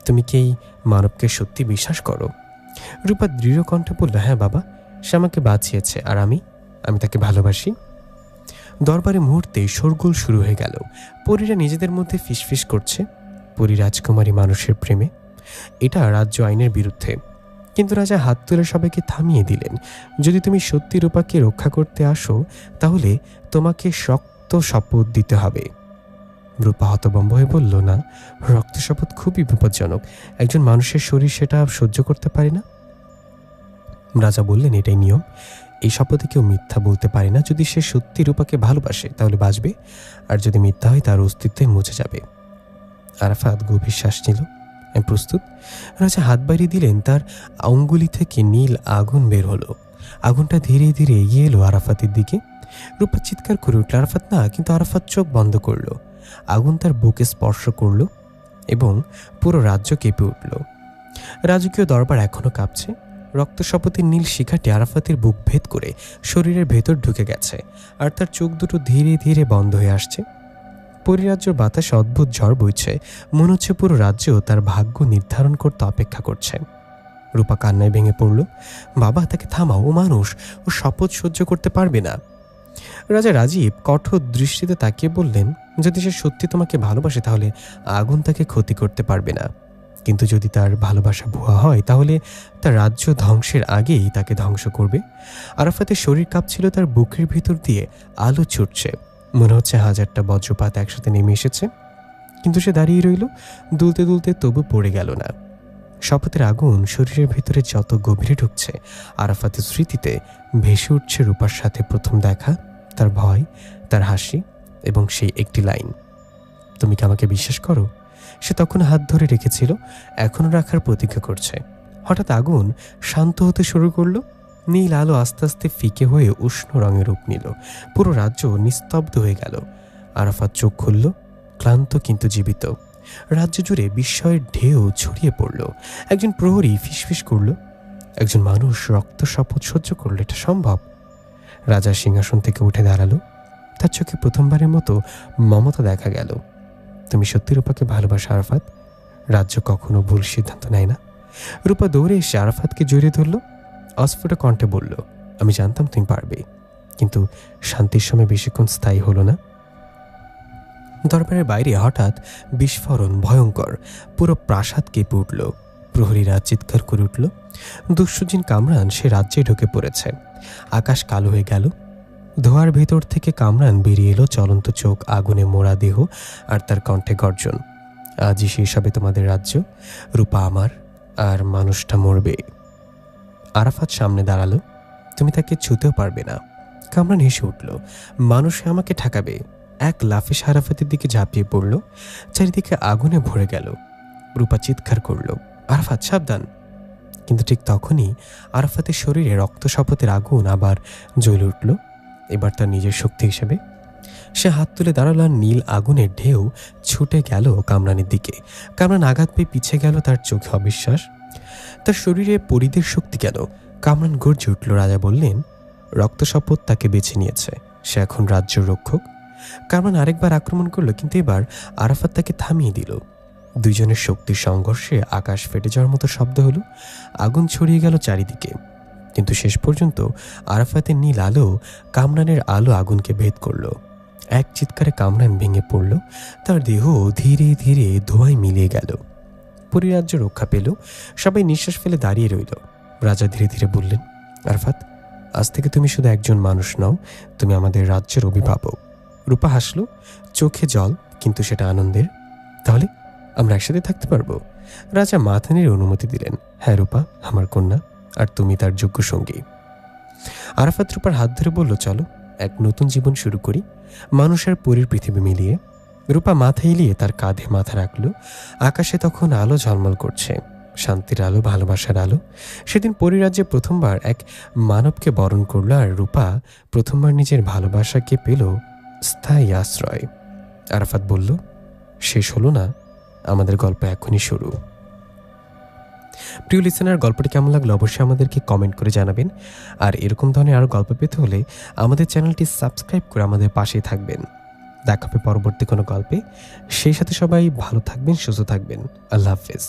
S1: তুমি কি এই মানবকে সত্যি বিশ্বাস করো? রূপা দৃঢ় কণ্ঠে বলল, হ্যাঁ বাবা, সে আমাকে বাঁচিয়েছে, আর আমি তাকে ভালোবাসি। দরবারে মুহূর্তে শোরগোল শুরু হয়ে গেল। পরীরা নিজেদের মধ্যে ফিসফিস করছে। পরী রাজকুমারী মানুষের প্রেমে, এটা রাজ্য আইনের বিরুদ্ধে। কিন্তু রাজা হাত তুলে সবাইকে থামিয়ে দিলেন। যদি তুমি সত্যি রূপাকে রক্ষা করতে আসো, তাহলে তোমাকে শক্ত শপথ দিতে হবে। রূপা হতভম্ব হয়ে বলল, না, রক্ত শপথ খুবই বিপজ্জনক। একজন মানুষের শরীর সেটা সহ্য করতে পারে না। রাজা বললেন, এটাই নিয়ম। এই শপথে কেউ মিথ্যা বলতে পারে না। যদি সে সত্যি রূপাকে ভালোবাসে তাহলে বাঁচবে, আর যদি মিথ্যা হয় তার অস্তিত্বে মুছে যাবে। আরাফাত গভীর শ্বাস নিল। আমি প্রস্তুত। রাজা হাত বাড়িয়ে দিলেন। তার আঙ্গুলি থেকে নীল আগুন বের হলো। আগুনটা ধীরে ধীরে এগিয়ে এলো আরাফাতের দিকে। রূপা চিৎকার করে উঠল, আরাফাত না! কিন্তু আরাফাত চোখ বন্ধ করল। আগুন তার বুকে স্পর্শ করল এবং পুরো রাজ্য কেঁপে উঠল। রাজকীয় দরবার এখনো কাঁপছে। রক্ত শপথের নীল শিখাটি আরাফাতের বুক ভেদ করে শরীরের ভেতর ঢুকে গেছে, আর তার চোখ দুটো ধীরে ধীরে বন্ধ হয়ে আসছে। পরিরাজ্যের বাতাসে অদ্ভুত ঝড় বইছে। মনে হচ্ছে পুরো রাজ্য তার ভাগ্য নির্ধারণ করতে অপেক্ষা করছে। রূপা কান্নায় ভেঙে পড়ল। বাবা, তাকে থামাও, ও মানুষ, ও শপথ সহ্য করতে পারবে না। রাজা রাজীব কঠোর দৃষ্টিতে তাকিয়ে বললেন, যদি সে সত্যি তোমাকে ভালোবাসে তাহলে আগুন তাকে ক্ষতি করতে পারবে না। কিন্তু যদি তার ভালোবাসা ভুয়া হয় তাহলে তার রাজ্য ধ্বংসের আগেই তাকে ধ্বংস করবে। আরাফাতের শরীর কাঁপছিল, তার বুকের ভিতর দিয়ে আলো ছুটছে, মনে হচ্ছে হাজারটা বজ্রপাত একসাথে নেমে এসেছে। কিন্তু সে দাঁড়িয়ে রইল, দুলতে দুলতে, তবু পড়ে গেল না। শপথের আগুন শরীরের ভিতরে যত গভীরে ঢুকছে, আরাফাতের স্মৃতিতে ভেসে উঠছে রূপার সাথে প্রথম দেখা, তার ভয়, তার হাসি এবং সেই একটি লাইন, তুমি কি আমাকে বিশ্বাস করো? সে তখন হাত ধরে রেখেছিল, এখনও রাখার প্রতিজ্ঞা করছে। হঠাৎ আগুন শান্ত হতে শুরু করলো, নীল আলো আস্তে আস্তে ফিকে হয়ে উষ্ণ রঙের রূপ নিল, পুরো রাজ্য নিস্তব্ধ হয়ে গেল। আরাফাত চোখ খুলল, ক্লান্ত কিন্তু জীবিত। রাজ্য জুড়ে বিস্ময়ের ঢেউ ছড়িয়ে পড়ল। একজন প্রহরী ফিসফিস করল, একজন মানুষ রক্ত শপথ সহ্য করল, এটা সম্ভব? রাজা সিংহাসন থেকে উঠে দাঁড়ালো, তার চোখে প্রথমবারের মতো মমতা দেখা গেল। তুমি সত্যি রূপাকে ভালোবাসো আরাফাত? রাজ্য কখনো ভুল সিদ্ধান্ত নেয় না। রূপা দৌড়ে এসে আরাফাতকে জড়িয়ে ধরল, অস্ফুট কণ্ঠে বলল, আমি জানতাম তুমি পারবে, কিন্তু শান্তির সময় বেশিক্ষণ স্থায়ী হলো না। দরবারের বাইরে হঠাৎ বিস্ফোরণ, ভয়ঙ্কর, পুরো প্রাসাদ কেঁপে উঠল। প্রহরীরা চিৎকার করে উঠল, দুঃসুজিন কামরান সে রাজ্যে ঢুকে পড়েছে। আকাশ কালো হয়ে গেল, ধোঁয়ার ভেতর থেকে কামরান বেরিয়ে এলো, চলন্ত চোখ, আগুনে মোড়া দেহ, আর তার কণ্ঠে গর্জন, আজই শেষ হবে তোমাদের রাজ্য, রূপা আমার, আর মানুষটা মরবে। আরাফাত সামনে দাঁড়ালো, তুমি তাকে ছুতেও পারবে না। কামরান হেসে উঠল, মানুষ আমাকে ঠেকাবে। এক লাফে আরাফাতের দিকে ঝাঁপিয়ে পড়ল, চারিদিকে আগুনে ভরে গেল। রূপা চিৎকার করল, আরাফাত সাবধান! কিন্তু ঠিক তখনই আরাফাতের শরীরে রক্ত শপথের আগুন আবার জ্বলে উঠল, এবার তার নিজের শক্তি হিসেবে। সে হাত তুলে দাঁড়ালো, আর নীল আগুনের ঢেউ ছুটে গেল কামরানের দিকে। কামরান আঘাত পেয়ে পিছিয়ে গেল, তার চোখে অবিশ্বাস। তার শরীরে পরিদের শক্তি কেন? কামরান গর্জে উঠল। রাজা বললেন, রক্ত শপথ তাকে বেছে নিয়েছে, সে এখন রাজ্য রক্ষক। কামরান আরেকবার আক্রমণ করলো, কিন্তু এবার আরাফাত তাকে থামিয়ে দিল। দুইজনের শক্তির সংঘর্ষে আকাশ ফেটে যাওয়ার মতো শব্দ হলো, আগুন ছড়িয়ে গেল চারিদিকে। কিন্তু শেষ পর্যন্ত আরাফাতের নীল আলো কামরানের আলো আগুনকে ভেদ করল। এক চিৎকারে কামরান ভেঙে পড়ল, তার দেহ ধীরে ধীরে ধোঁয়ায় মিলিয়ে গেল। পরিরাজ্য রক্ষা পেল, সবাই নিঃশ্বাস ফেলে দাঁড়িয়ে রইল। রাজা ধীরে ধীরে বললেন, আরাফাত, আজ থেকে তুমি শুধু একজন মানুষ নও, তুমি আমাদের রাজ্যের অভিভাবক। রূপা হাসল, চোখে জল, কিন্তু সেটা আনন্দের। তাহলে আমরা একসাথে থাকতে পারবো? রাজা মাথা নেড়ে অনুমতি দিলেন, হ্যাঁ রূপা আমার কন্যা, আর তুমি তার যোগ্য সঙ্গী। আরাফাত রূপার হাত ধরে বলল, চলো এক নতুন জীবন শুরু করি, মানুষের পরীর পৃথিবী মিলিয়ে। রূপা মাথা এলিয়ে তার কাঁধে মাথা রাখল। আকাশে তখন আলো ঝলমল করছে, শান্তির আলো, ভালোবাসার আলো। সেদিন পরিরাজ্যে প্রথমবার এক মানবকে বরণ করল, আর রূপা প্রথমবার নিজের ভালোবাসাকে পেল স্থায়ী আশ্রয়। আরাফাত বলল, শেষ হলো না, আমাদের গল্প এখনই শুরু। প্রিয় লিসেনার, গল্পটি কেমন লাগলো অবশ্যই আমাদেরকে কমেন্ট করে জানাবেন। আর এরকম ধরনের আরও গল্প পেতে হলে আমাদের চ্যানেলটি সাবস্ক্রাইব করে আমাদের পাশেই থাকবেন। দেখা হবে পরবর্তী কোনো গল্পে। সেই সাথে সবাই ভালো থাকবেন, সুস্থ থাকবেন। আল্লাহ হাফেজ।